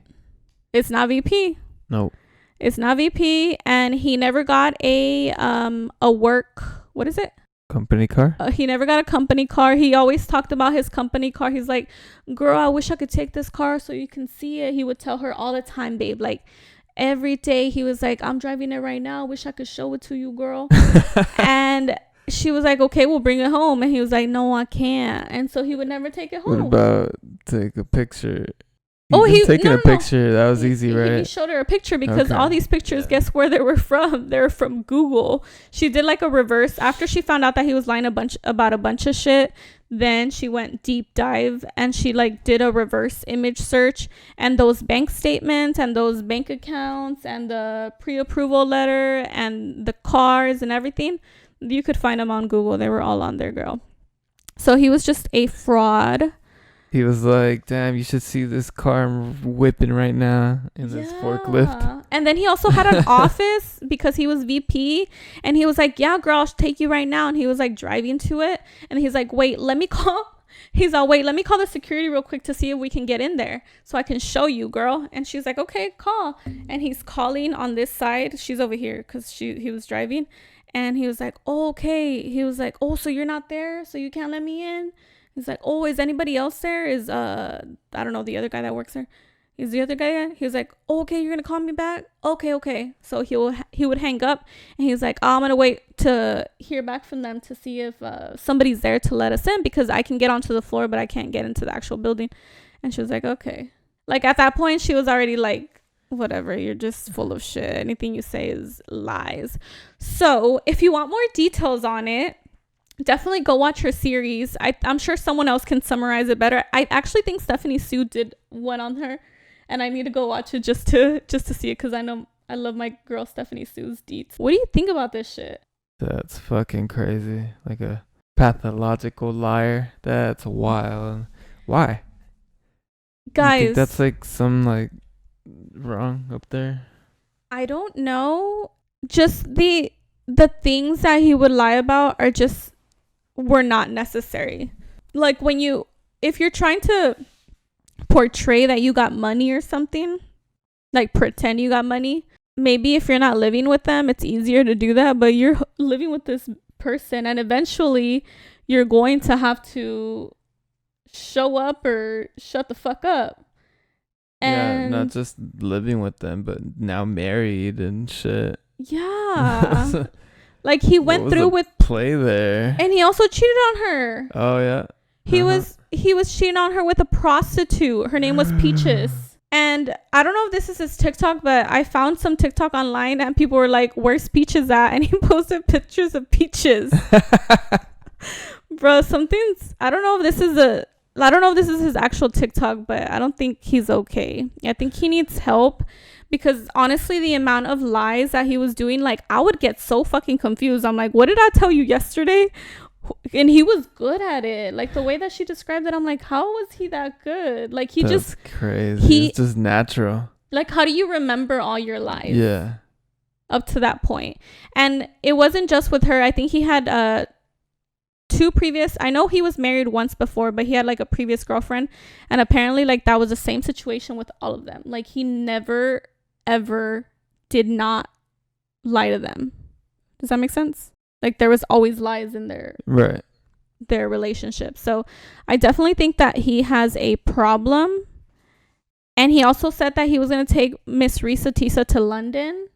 It's not VP. Nope. It's not VP, and he never got a work. What is it? Company car. He never got a company car. He always talked about his company car. He's like, "Girl, I wish I could take this car so you can see it." He would tell her all the time, babe. Like every day, he was like, "I'm driving it right now. I wish I could show it to you, girl." And she was like, "Okay, we'll bring it home." And he was like, "No, I can't." And so he would never take it home. What about take a picture? He taking a picture. That was easy, right? He showed her a picture because all these pictures, guess where they were from? They're from Google. She did like a reverse after she found out that he was lying about a bunch of shit. Then she went deep dive and she like did a reverse image search, and those bank statements and those bank accounts and the pre-approval letter and the cars and everything, you could find them on Google. They were all on there, girl. So he was just a fraud. He was like, "Damn, you should see this car I'm whipping right now in this forklift." And then he also had an office because he was VP. And he was like, "Yeah, girl, I'll take you right now." And he was like driving to it. And he's like, wait, let me call the security real quick to see if we can get in there so I can show you, girl. And she's like, "Okay, call." And he's calling on this side. She's over here because he was driving. And he was like, "Oh, okay." He was like, "Oh, so you're not there? So you can't let me in?" He's like, "Oh, is anybody else there? Is I don't know, the other guy that works there. Is the other guy there?" He was like, "Oh, okay, you're gonna call me back? Okay." So he would hang up, and he was like, "Oh, I'm gonna wait to hear back from them to see if somebody's there to let us in because I can get onto the floor, but I can't get into the actual building." And she was like, "Okay." Like at that point, she was already like, "Whatever, you're just full of shit. Anything you say is lies." So if you want more details on it, definitely go watch her series. I'm sure someone else can summarize it better. I actually think Stephanie Sue did one on her, and I need to go watch it just to see it because I know I love my girl Stephanie Sue's deets. What do you think about this shit? That's fucking crazy. Like a pathological liar. That's wild. Why? Guys, you think that's like some like wrong up there? I don't know. Just the things that he would lie about were not necessary. Like if you're trying to portray that you got money or something, like pretend you got money, maybe if you're not living with them, it's easier to do that, but you're living with this person and eventually you're going to have to show up or shut the fuck up. And not just living with them, but now married and shit. Yeah. Like he went through with play there, and he also cheated on her. Oh yeah. He was cheating on her with a prostitute. Her name was Peaches. And I don't know if this is his TikTok, but I found some TikTok online and people were like, "Where's Peaches at?" And he posted pictures of Peaches. Bro, I don't know if this is his actual TikTok, but I don't think he's okay. I think he needs help. Because honestly, the amount of lies that he was doing, like, I would get so fucking confused. I'm like, what did I tell you yesterday? And he was good at it. Like, the way that she described it, I'm like, how was he that good? Like, That's crazy. It's just natural. Like, how do you remember all your lies? Yeah. Up to that point. And it wasn't just with her. I think he had two previous, I know he was married once before, but he had like a previous girlfriend. And apparently, like, that was the same situation with all of them. Like, he never ever did not lie to them. Does that make sense? Like there was always lies in there. Right. their relationship. So I definitely think that he has a problem. And he also said that he was going to take Miss Reesa Teesa to London.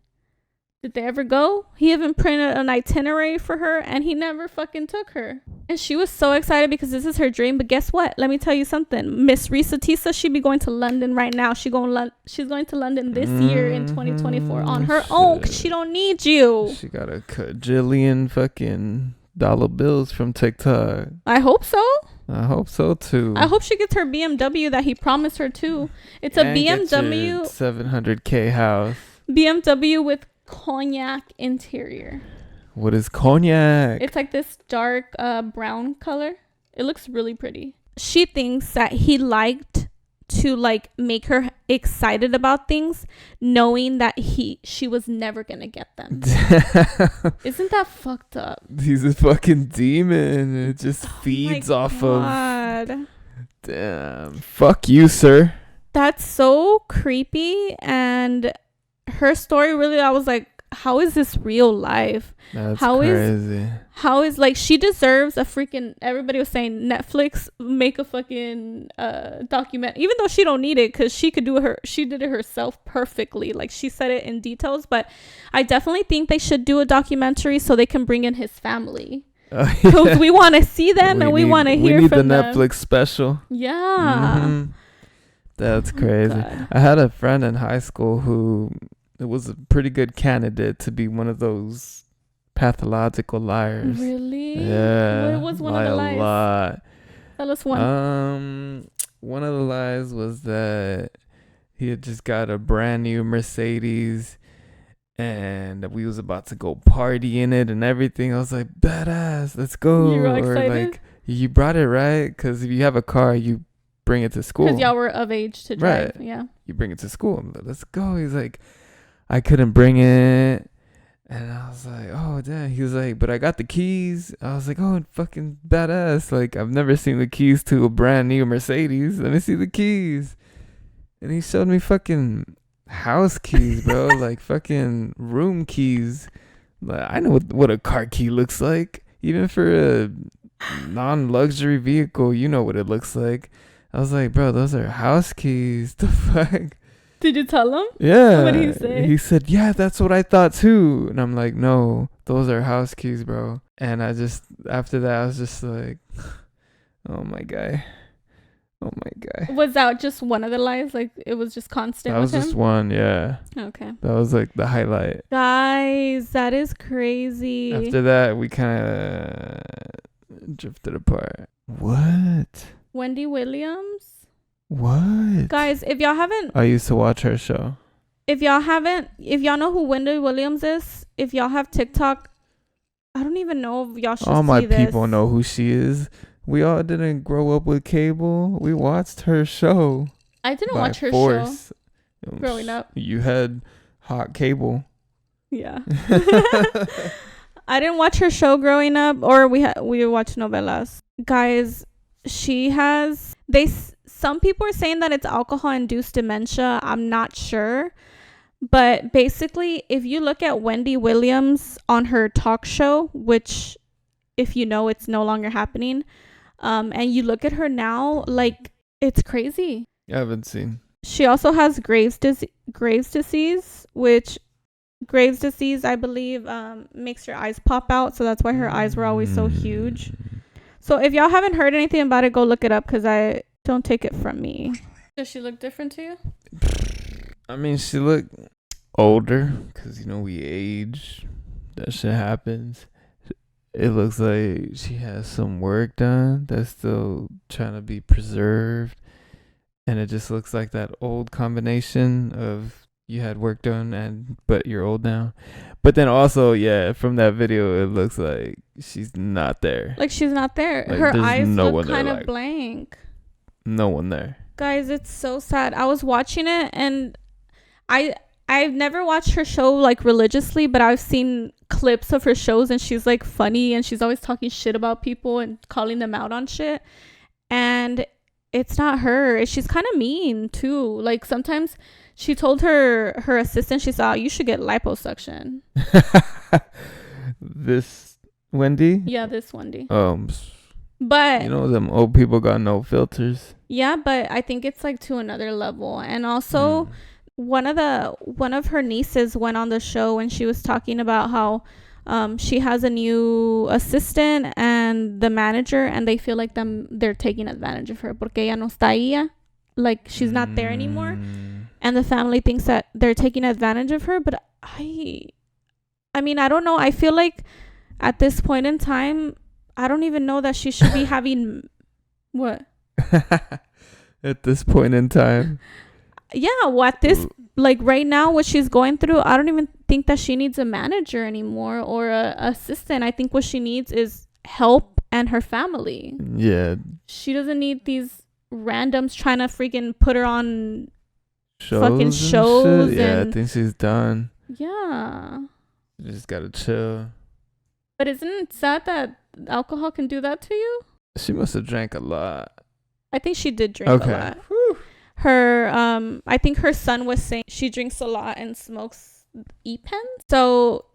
Did they ever go? He even printed an itinerary for her, and he never fucking took her. And she was so excited because this is her dream. But guess what? Let me tell you something. Miss Reesa Teesa, she'd be going to London right now. She's going to London this year in 2024 on her own because she don't need you. She got a cajillion fucking dollar bills from TikTok. I hope so. I hope so too. I hope she gets her BMW that he promised her too. It's a BMW 700K house. BMW with cognac interior. What is cognac? It's like this dark brown color. It looks really pretty. She thinks that he liked to like make her excited about things, knowing that she was never gonna get them. Isn't that fucked up? He's a fucking demon. It just feeds off of. Damn. Fuck you, sir. That's so creepy. And her story, really, I was like, how is this real life? That's crazy. How is like, she deserves a freaking, everybody was saying Netflix make a fucking document, even though she don't need it because she did it herself perfectly. Like she said it in details, but I definitely think they should do a documentary so they can bring in his family. Because we want to see them and we want to hear from them. We need the Netflix special. Yeah. Mm-hmm. That's crazy. I had a friend in high school who was a pretty good candidate to be one of those pathological liars. Really? Yeah. What was one of the lies? A lot. Tell us one. One of the lies was that he had just got a brand new Mercedes and that we was about to go party in it and everything. I was like, badass, let's go. You were excited? Or like, you brought it, right? Because if you have a car, you bring it to school. Because y'all were of age to drive. Right. Yeah. You bring it to school. I'm like, let's go. He's like, I couldn't bring it. And I was like, oh, damn. He was like, but I got the keys. I was like, oh, fucking badass. Like, I've never seen the keys to a brand new Mercedes. Let me see the keys. And he showed me fucking house keys, bro. Like, fucking room keys. Like, I know what a car key looks like. Even for a non-luxury vehicle, you know what it looks like. I was like, bro, those are house keys. The fuck? Did you tell him? Yeah. What did he say? He said, yeah, that's what I thought too. And I'm like, no, those are house keys, bro. And after that, I was just like, oh my guy. Was that just one of the lies? Like, it was just constant with him? That was just one, yeah. Okay. That was like the highlight. Guys, that is crazy. After that, we kind of drifted apart. What? Wendy Williams? What? Guys, if y'all haven't... I used to watch her show. If y'all know who Wendy Williams is, if y'all have TikTok, I don't even know if y'all should see this. All my people know who she is. We all didn't grow up with cable. We watched her show. I didn't watch her show growing up. You had hot cable. Yeah. I didn't watch her show growing up, or we watched novelas. Guys, some people are saying that it's alcohol-induced dementia. I'm not sure. But basically, if you look at Wendy Williams on her talk show, which, if you know, it's no longer happening, and you look at her now, like, it's crazy. I haven't seen. She also has Graves' disease, which Graves' disease, I believe, makes your eyes pop out. So that's why her eyes were always so huge. So if y'all haven't heard anything about it, go look it up because I don't take it from me. Does she look different to you? I mean, she looked older because, we age. That shit happens. It looks like she has some work done that's still trying to be preserved. And it just looks like that old combination of you had work done but you're old now. But then also, yeah, from that video, it looks like she's not there. Like she's not there. Like, her eyes look kind of blank. No one there. Guys, it's so sad. I was watching it and I've never watched her show like religiously, but I've seen clips of her shows and she's like funny and she's always talking shit about people and calling them out on shit. And it's not her. She's kind of mean too. Like sometimes she told her assistant, she said, you should get liposuction. This Wendy? Yeah, this Wendy. But You know, them old people got no filters. yeah, but I think it's like to another level. And also, Mm. one of her nieces went on the show and she was talking about how she has a new assistant and the manager, and they feel like they're taking advantage of her porque ella no está ahí, like she's not there anymore, and the family thinks that they're taking advantage of her. But I mean, I don't know. I feel like at this point in time, I don't even know that she should be having what. At this point in time. Yeah, what this, like right now, what she's going through, I don't even think that she needs a manager anymore or a assistant. I think what she needs is help and her family. Yeah. She doesn't need these randoms trying to freaking put her on Fucking shows. Yeah, I think she's done. Yeah. You just gotta chill. But isn't it sad that alcohol can do that to you? She must have drank a lot. I think she did drink a lot. Whew. Her I think her son was saying she drinks a lot and smokes e-pens. So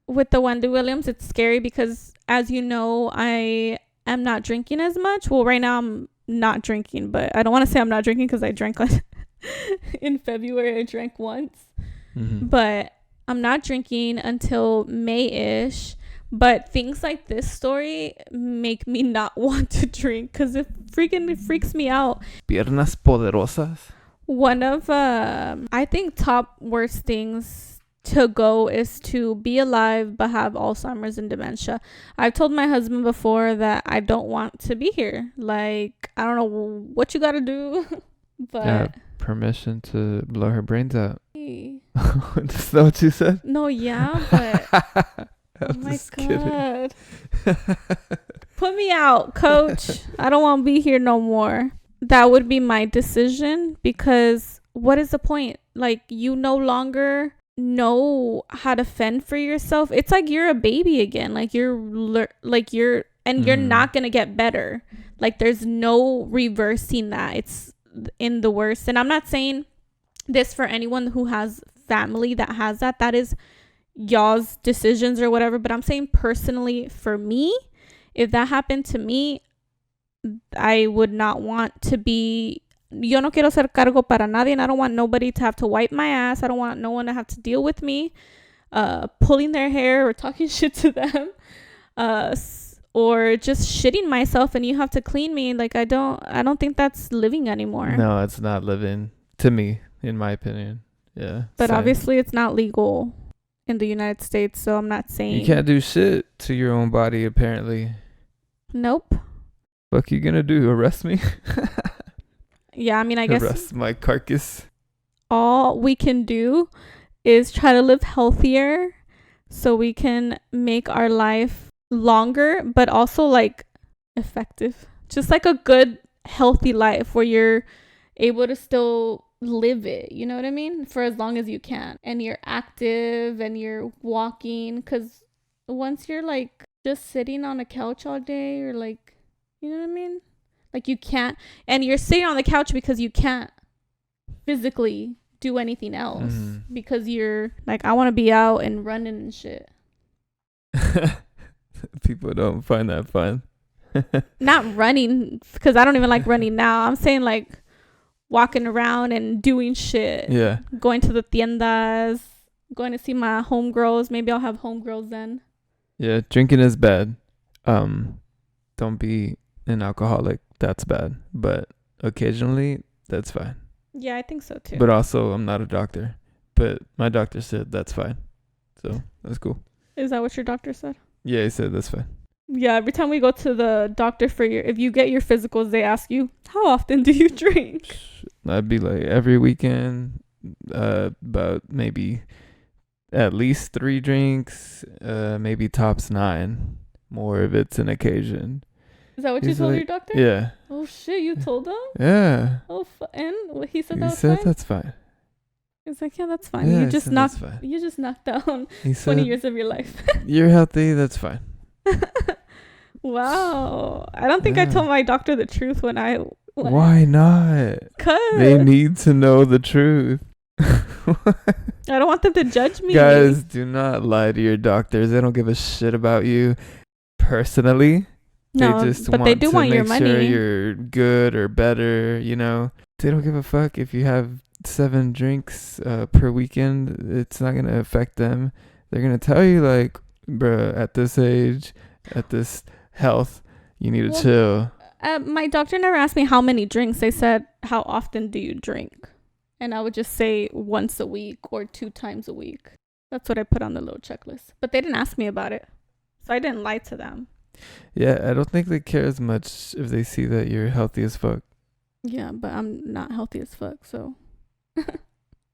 with the Wendy Williams, it's scary because, as you know, I am not drinking as much. Well, right now I'm not drinking, but I don't want to say I'm not drinking because I drank in February. I drank once. Mm-hmm. But I'm not drinking until May-ish. But things like this story make me not want to drink because it freaks me out. Piernas poderosas. One of, I think, top worst things to go is to be alive but have Alzheimer's and dementia. I've told my husband before that I don't want to be here. Like, I don't know what you got to do, but... Yeah, permission to blow her brains out. Is that what you said? No, yeah, but... Oh my God. Put me out, coach. I don't want to be here no more. That would be my decision, because what is the point? Like, you no longer know how to fend for yourself. It's like you're a baby again. Like you're not going to get better. Like there's no reversing that. It's in the worst. And I'm not saying this for anyone who has family that has that. That is y'all's decisions or whatever, but I'm saying personally for me, if that happened to me, I would not want to be, yo no quiero ser cargo para nadie, and I don't want nobody to have to wipe my ass. I don't want no one to have to deal with me pulling their hair or talking shit to them, or just shitting myself and you have to clean me. Like I don't think that's living anymore. No, it's not living, to me, in my opinion. Yeah, but same. obviously it's not legal in the United States, so I'm not saying you can't do shit to your own body, apparently. Nope. Fuck you gonna do? Arrest me? Yeah, I mean, I guess arrest my carcass. All we can do is try to live healthier so we can make our life longer, but also like effective. Just like a good, healthy life where you're able to still live it, you know what I mean, for as long as you can, and you're active and you're walking, because once you're like just sitting on a couch all day, or like, you know what I mean, like you can't, and you're sitting on the couch because you can't physically do anything else, because you're like, I want to be out and running and shit. People don't find that fun. Not running, because I don't even like running now. I'm saying like walking around and doing shit. Yeah. Going to the tiendas, going to see my homegirls. Maybe I'll have homegirls then. Yeah, drinking is bad. Don't be an alcoholic. That's bad. But occasionally, that's fine. Yeah, I think so too. But also, I'm not a doctor. But my doctor said that's fine. So, that's cool. Is that what your doctor said? Yeah, he said that's fine. Yeah, every time we go to the doctor if you get your physicals, they ask you, how often do you drink? I'd be like every weekend, about maybe at least 3 drinks, maybe tops 9. More if it's an occasion. Is that what you told your doctor? Yeah. Oh shit, you told him? Yeah. Oh, and he said that was fine? He said that's fine. He's like, yeah, that's fine. Yeah, you just knocked down 20 years of your life. You're healthy, that's fine. Wow. I don't think I told my doctor the truth when Why not? 'Cause they need to know the truth. I don't want them to judge me. Guys, do not lie to your doctors. They don't give a shit about you personally. No, They just but they want do to want your make sure money. you're good or better, you know. They don't give a fuck if you have 7 drinks per weekend. It's not going to affect them. They're going to tell you, like, bruh, at this age, at this health, you need to Well, chill. My doctor never asked me how many drinks. They said, how often do you drink? And I would just say once a week or 2 times a week. That's what I put on the little checklist. But they didn't ask me about it. So I didn't lie to them. Yeah, I don't think they care as much if they see that you're healthy as fuck. Yeah, but I'm not healthy as fuck, so.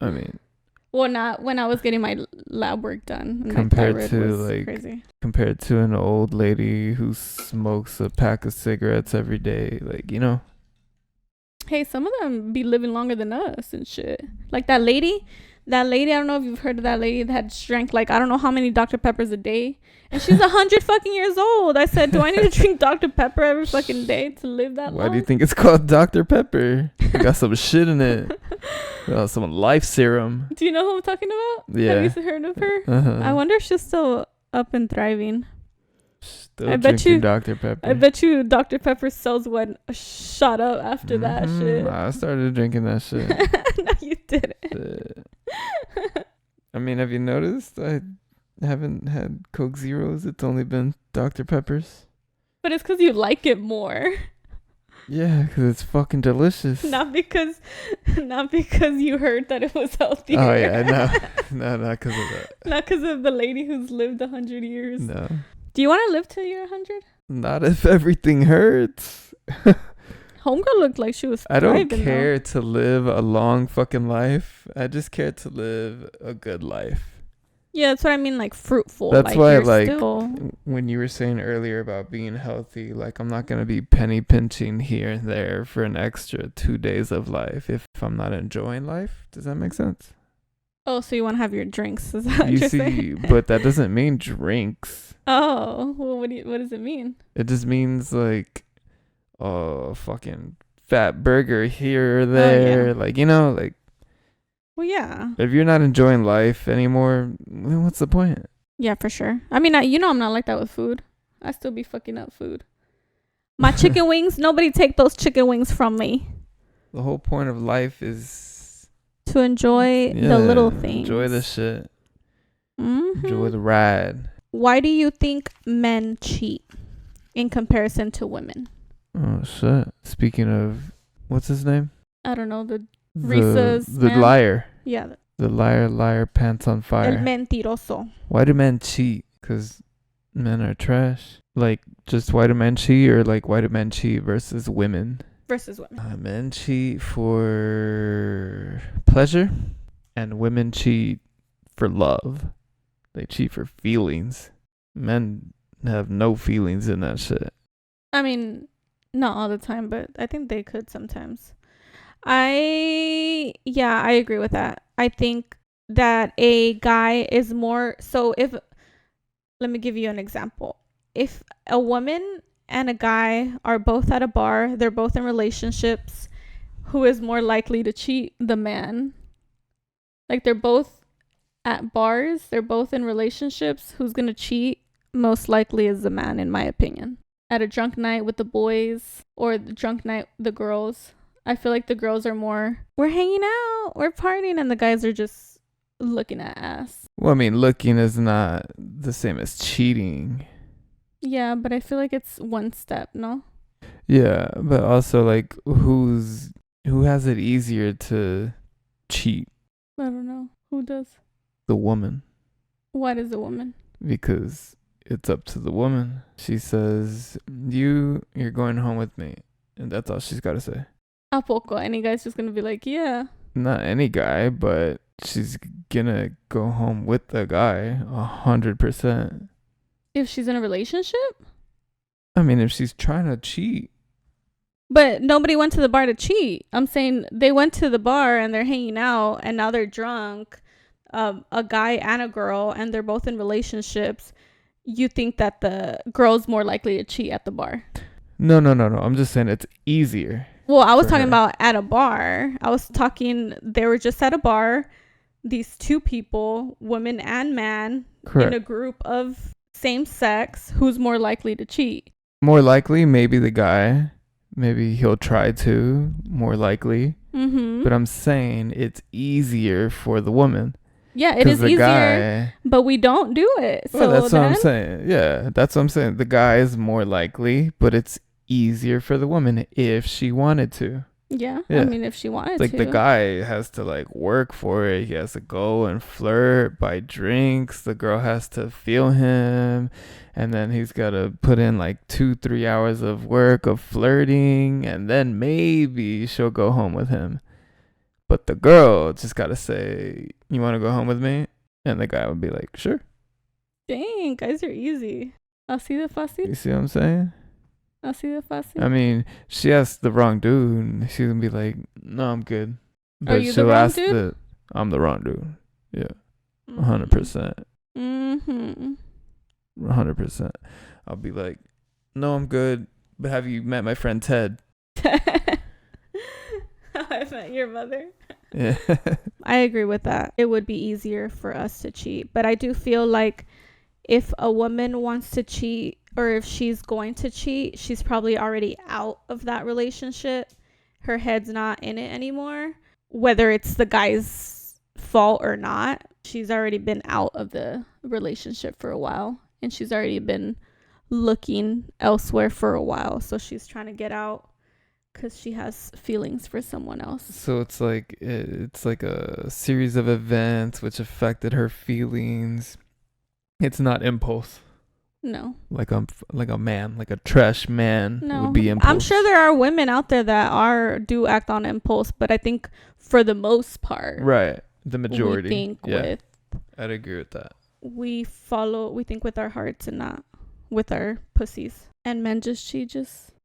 I mean, Well, not when I was getting my lab work done. And compared my to, thyroid was like, crazy. compared to an old lady who smokes a pack of cigarettes every day, like, you know. Hey, some of them be living longer than us and shit. Like that lady, I don't know if you've heard of that lady that had drank like I don't know how many Dr. Peppers a day, and she's 100 fucking years old. I said, do I need to drink Dr. Pepper every fucking day to live that long? Why do you think it's called Dr. Pepper? It got some shit in it. Some life serum. Do you know who I'm talking about? Yeah. Have you heard of her? Uh-huh. I wonder if she's still up and thriving. Still I bet drinking you- Dr. Pepper. I bet you Dr. Pepper sales went shot up after that shit. I started drinking that shit. No, you didn't. Shit. I mean, have you noticed I haven't had Coke Zeros? It's only been Dr. Peppers. But it's because you like it more. Yeah, because it's fucking delicious. Not because you heard that it was healthier. Oh, yeah, no, not because of that. Not because of the lady who's lived 100 years. No. Do you want to live till you're 100? Not if everything hurts. Homegirl looked like she was I don't thriving, care to live a long fucking life. I just care to live a good life. Yeah, that's what I mean, like fruitful. That's like, why, you're like, still... when you were saying earlier about being healthy, like, I'm not going to be penny pinching here and there for an extra 2 days of life if I'm not enjoying life. Does that make sense? Oh, so you want to have your drinks? Is that what You you're see, saying? but that doesn't mean drinks. Oh, well, what does it mean? It just means, like, fucking fat burger here or there. yeah. Like, you know, like, Well, yeah. if you're not enjoying life anymore, then what's the point? Yeah, for sure. I mean, I'm not like that with food. I still be fucking up food. My chicken wings, nobody take those chicken wings from me. The whole point of life is To enjoy the little things. Enjoy the shit. Mhm. Enjoy the ride. Why do you think men cheat in comparison to women? Oh shit. Speaking of, what's his name? I don't know. The Reesa's the man. liar. Yeah. The liar pants on El fire. mentiroso. Why do men cheat? Because men are trash. Like, just why do men cheat, or like why do men cheat versus women? Versus women. Men cheat for pleasure, and women cheat for love. They cheat for feelings. Men have no feelings in that shit. I mean, not all the time, but I think they could sometimes. I agree with that. I think that a guy is more so let me give you an example. If a woman and a guy are both at a bar, they're both in relationships, who is more likely to cheat? The man. Like, they're both at bars, they're both in relationships, who's going to cheat most likely is the man, in my opinion. At a drunk night with the boys, or the drunk night with the girls, I feel like the girls are more, we're hanging out, we're partying, and the guys are just looking at ass. Well, I mean, looking is not the same as cheating. Yeah, but I feel like it's one step, no? Yeah, but also, like, who has it easier to cheat? I don't know. Who does? The woman. What is a woman? Because it's up to the woman. She says, you're going home with me. And that's all she's got to say. ¿A poco? Any guy's just gonna be like, yeah. Not any guy, but she's gonna go home with the guy 100%. If she's in a relationship? I mean, if she's trying to cheat. But nobody went to the bar to cheat. I'm saying they went to the bar and they're hanging out and now they're drunk. A guy and a girl, and they're both in relationships. You think that the girl's more likely to cheat at the bar? No. I'm just saying it's easier. Well, I was For talking her. about at a bar. I was talking, they were just at a bar. These two people, woman and man, Correct. in a group of same sex, who's more likely to cheat? More likely, maybe the guy. Maybe he'll try to. More likely. Mm-hmm. But I'm saying it's easier for the woman. Yeah, it is the easier, guy, but we don't do it. well, So that's what then, I'm saying. Yeah, that's what I'm saying. The guy is more likely, but it's easier for the woman if she wanted to. yeah, I Yeah. mean, if she wanted Like to. the guy has to like work for it. He has to go and flirt, buy drinks. The girl has to feel him, and then he's got to put in like 2-3 hours of work of flirting, and then maybe she'll go home with him. But the girl just got to say, "You want to go home with me?" And the guy would be like, "Sure." Dang, guys are easy. Así de fácil. You see what I'm saying? Así de fácil. I mean, she asked the wrong dude. She's gonna be like, "No, I'm good." Are you the wrong dude? I'm the wrong dude. Yeah, Mm-hmm. 100%. Mm-hmm. 100%. I'll be like, "No, I'm good. But have you met my friend Ted?" I met your mother. Yeah. I agree with that. It would be easier for us to cheat. But I do feel like if a woman wants to cheat or if she's going to cheat, she's probably already out of that relationship. Her head's not in it anymore. Whether it's the guy's fault or not, she's already been out of the relationship for a while. And she's already been looking elsewhere for a while. So she's trying to get out because she has feelings for someone else. So it's like a series of events which affected her feelings. It's not impulse. No. Like a man, like a trash man No. would be impulse. I'm sure there are women out there that do act on impulse, but I think for the most part, right, the majority. We think with I'd agree with that. We think with our hearts and not with our pussies. And men just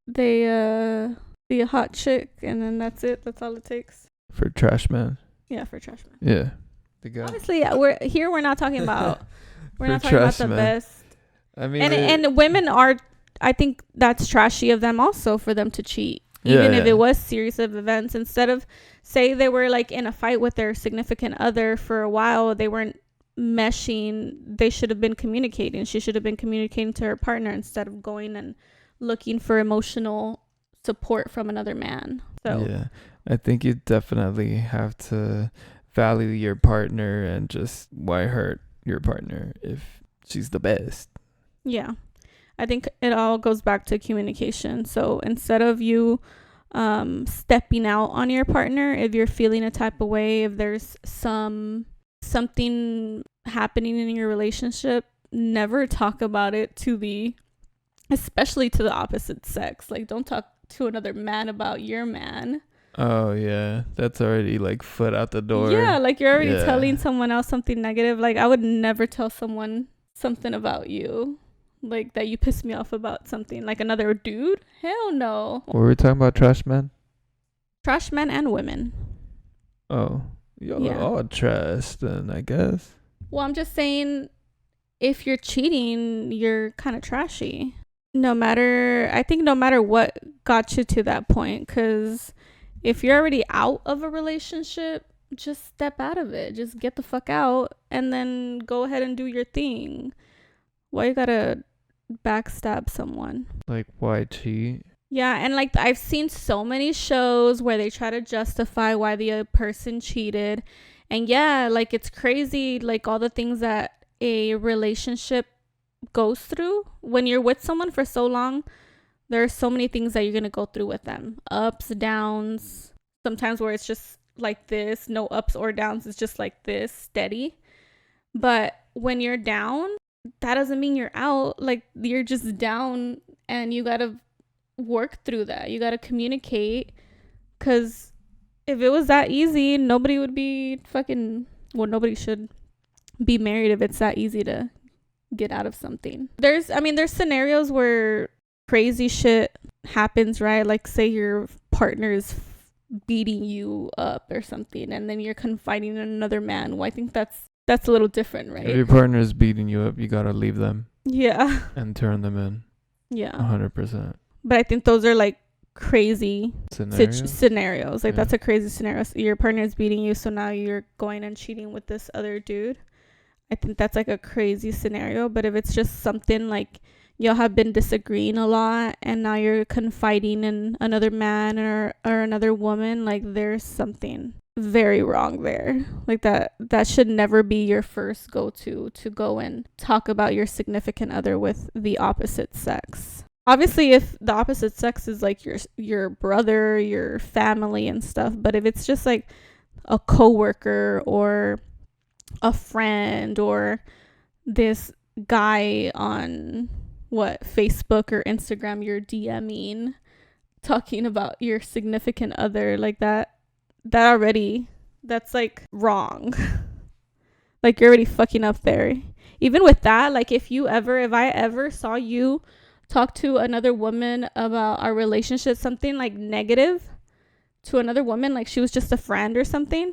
they be a hot chick and then that's it. That's all it takes. For trash man. Yeah, for trash man. Yeah. The guy. Honestly, we're not talking about we're not For talking about trash the men. best. I mean, and women are, I think that's trashy of them also for them to cheat. Even if it was series of events, instead of say they were like in a fight with their significant other for a while, they weren't meshing, they should have been communicating. She should have been communicating to her partner instead of going and looking for emotional support from another man. So yeah, I think you definitely have to value your partner and just why hurt your partner if she's the best. Yeah, I think it all goes back to communication. So instead of you stepping out on your partner, if you're feeling a type of way, if there's something happening in your relationship, never talk about it especially to the opposite sex. Like, don't talk to another man about your man. Oh yeah, that's already like foot out the door. Yeah, like you're already telling someone else something negative. Like, I would never tell someone something about you, like that you pissed me off about something. Like another dude? Hell no. Were we talking about trash men? Trash men and women. Oh, y'all are all trash then, I guess. Well, I'm just saying, if you're cheating, you're kind of trashy. I think no matter what got you to that point, because if you're already out of a relationship, just step out of it. Just get the fuck out and then go ahead and do your thing. Why you gotta backstab someone? Like, why cheat? Yeah, and like I've seen so many shows where they try to justify why the person cheated. And yeah, like it's crazy, like all the things that a relationship goes through. When you're with someone for so long, there are so many things that you're going to go through with them. Ups, downs, sometimes where it's just like this, no ups or downs, it's just like this, steady. But when you're down, that doesn't mean you're out. Like, you're just down and you got to work through that. You got to communicate, because if it was that easy, nobody would be nobody should be married if it's that easy to get out of something. There's scenarios where crazy shit happens, right? Like, say your partner is beating you up or something, and then you're confiding in another man. Well, I think that's a little different, right? If your partner is beating you up, you gotta leave them. Yeah. And turn them in. Yeah. 100%. But I think those are like crazy scenarios. Like, that's a crazy scenario. So your partner is beating you, so now you're going and cheating with this other dude. I think that's like a crazy scenario. But if it's just something like y'all have been disagreeing a lot and now you're confiding in another man or another woman, like there's something very wrong there. Like that should never be your first go-to to go and talk about your significant other with the opposite sex. Obviously, if the opposite sex is like your brother, your family and stuff, but if it's just like a coworker or a friend or this guy on Facebook or Instagram you're DMing talking about your significant other, like that already, that's like wrong. Like you're already fucking up there. Even with that, like if I ever saw you talk to another woman about our relationship, something like negative to another woman, like she was just a friend or something,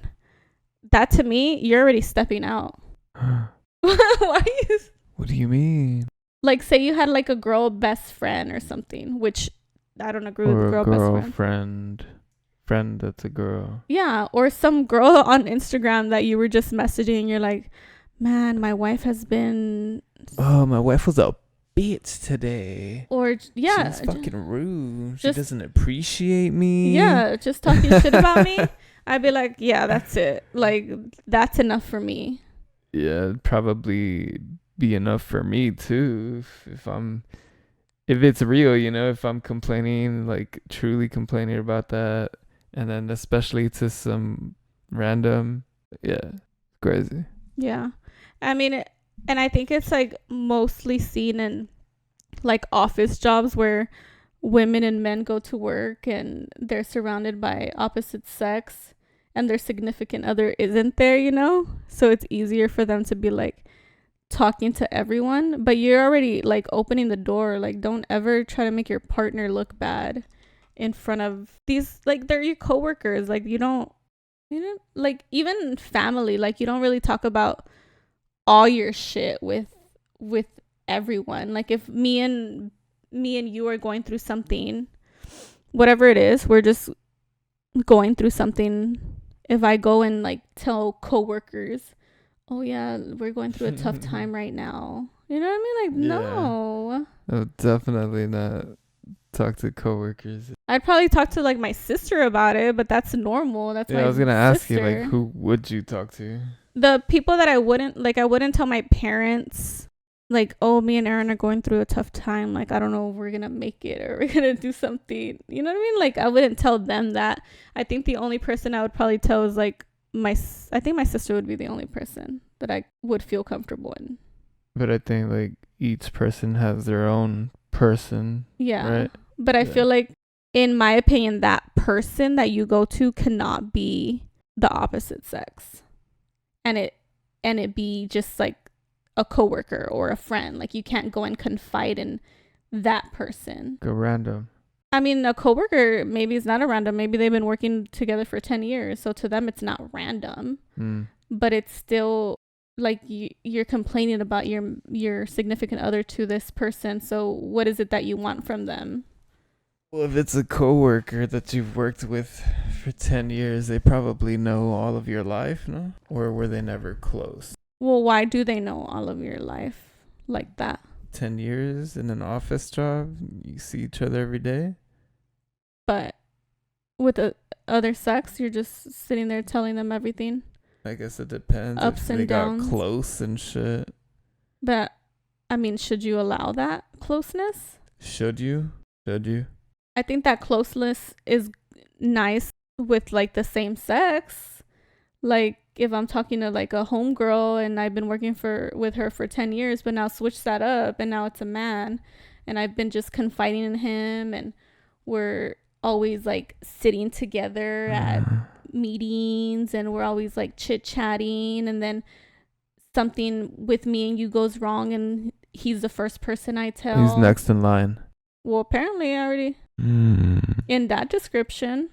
that to me, you're already stepping out. Why you? What do you mean? Like, say you had like a girl best friend or something, which I don't agree with girl best friend. Friend that's a girl. Yeah, or some girl on Instagram that you were just messaging and you're like, man, my wife has been... Oh, my wife was a bitch today. Or, yeah. She's fucking rude. She doesn't appreciate me. Yeah, just talking shit about me. I'd be like, yeah, that's it. Like, that's enough for me. Yeah, it'd probably be enough for me too. If it's real, you know, if I'm complaining, like truly complaining about that, and then especially to some random, yeah, crazy. Yeah. I mean, and I think it's like mostly seen in like office jobs where women and men go to work and they're surrounded by opposite sex and their significant other isn't there, you know? So it's easier for them to be like talking to everyone, but you're already like opening the door. Like, don't ever try to make your partner look bad in front of these, like, they're your coworkers. Like, you don't like, even family, like you don't really talk about all your shit with everyone. Like if me and you are going through something, whatever it is, we're just going through something. If I go and like tell coworkers, oh yeah, we're going through a tough time right now, you know what I mean? Like, Yeah. no, Oh, definitely not talk to coworkers. I'd probably talk to like my sister about it, but that's normal. That's I was gonna ask you, like, who would you talk to? The people that I wouldn't tell my parents, like, oh, me and Aaron are going through a tough time. Like, I don't know if we're going to make it or we're going to do something. You know what I mean? Like, I wouldn't tell them that. I think the only person I would probably tell is like I think my sister would be the only person that I would feel comfortable in. But I think like each person has their own person. Yeah. Right? But I feel like, in my opinion, that person that you go to cannot be the opposite sex. And it be just like a coworker or a friend. Like, you can't go and confide in that person. Go random. I mean, a coworker maybe is not a random. Maybe they've been working together for 10 years. So to them, it's not random. But it's still like you're complaining about your significant other to this person. So what is it that you want from them? Well, if it's a coworker that you've worked with for 10 years, they probably know all of your life, no? Or were they never close? Well, why do they know all of your life like that? 10 years in an office job, you see each other every day. But with the other sex, you're just sitting there telling them everything. I guess it depends. Ups if and they downs. got close and shit. But, I mean, should you allow that closeness? Should you? I think that closeness is nice with like the same sex. Like, if I'm talking to like a homegirl and I've been working with her for 10 years, but now switch that up and now it's a man and I've been just confiding in him and we're always like sitting together at meetings and we're always like chit-chatting, and then something with me and you goes wrong and he's the first person I tell. He's next in line. Well, apparently I already in that description.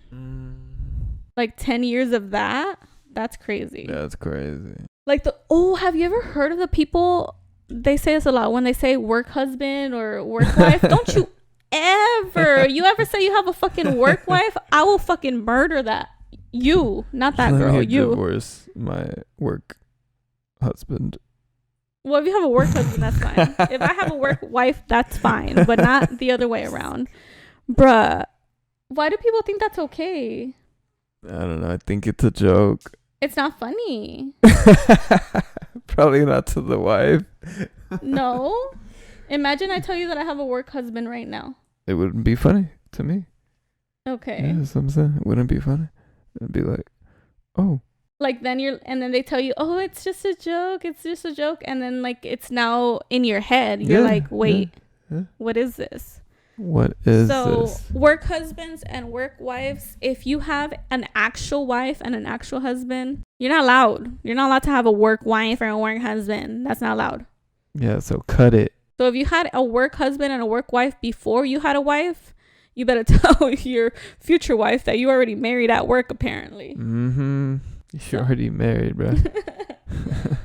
Like 10 years of that's crazy. That's crazy. Like have you ever heard of the people, they say this a lot when they say work husband or work wife? Don't you ever say you have a fucking work wife? I will fucking murder that. You, not that girl. You divorce my work husband. Well, if you have a work husband, that's fine. If I have a work wife, that's fine, but not the other way around. Bruh, why do people think that's okay? I don't know. I think it's a joke. It's not funny. Probably not to the wife. No. Imagine I tell you that I have a work husband right now. It wouldn't be funny to me. Okay. Yeah, that's what I'm saying. It wouldn't be funny. It'd be like, oh. Like then then they tell you, oh, it's just a joke. It's just a joke. And then like it's now in your head. You're like, wait, what is this? What is this? So work husbands and work wives, if you have an actual wife and an actual husband, you're not allowed. You're not allowed to have a work wife or a work husband. That's not allowed. Yeah, so cut it. So if you had a work husband and a work wife before you had a wife, you better tell your future wife that you already married at work, apparently. Mm-hmm. You're already married, bro.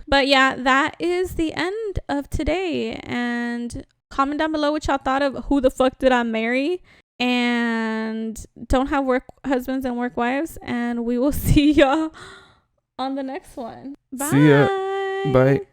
But yeah, that is the end of today. And comment down below what y'all thought of who the fuck did I marry. And don't have work husbands and work wives. And we will see y'all on the next one. Bye. See ya. Bye.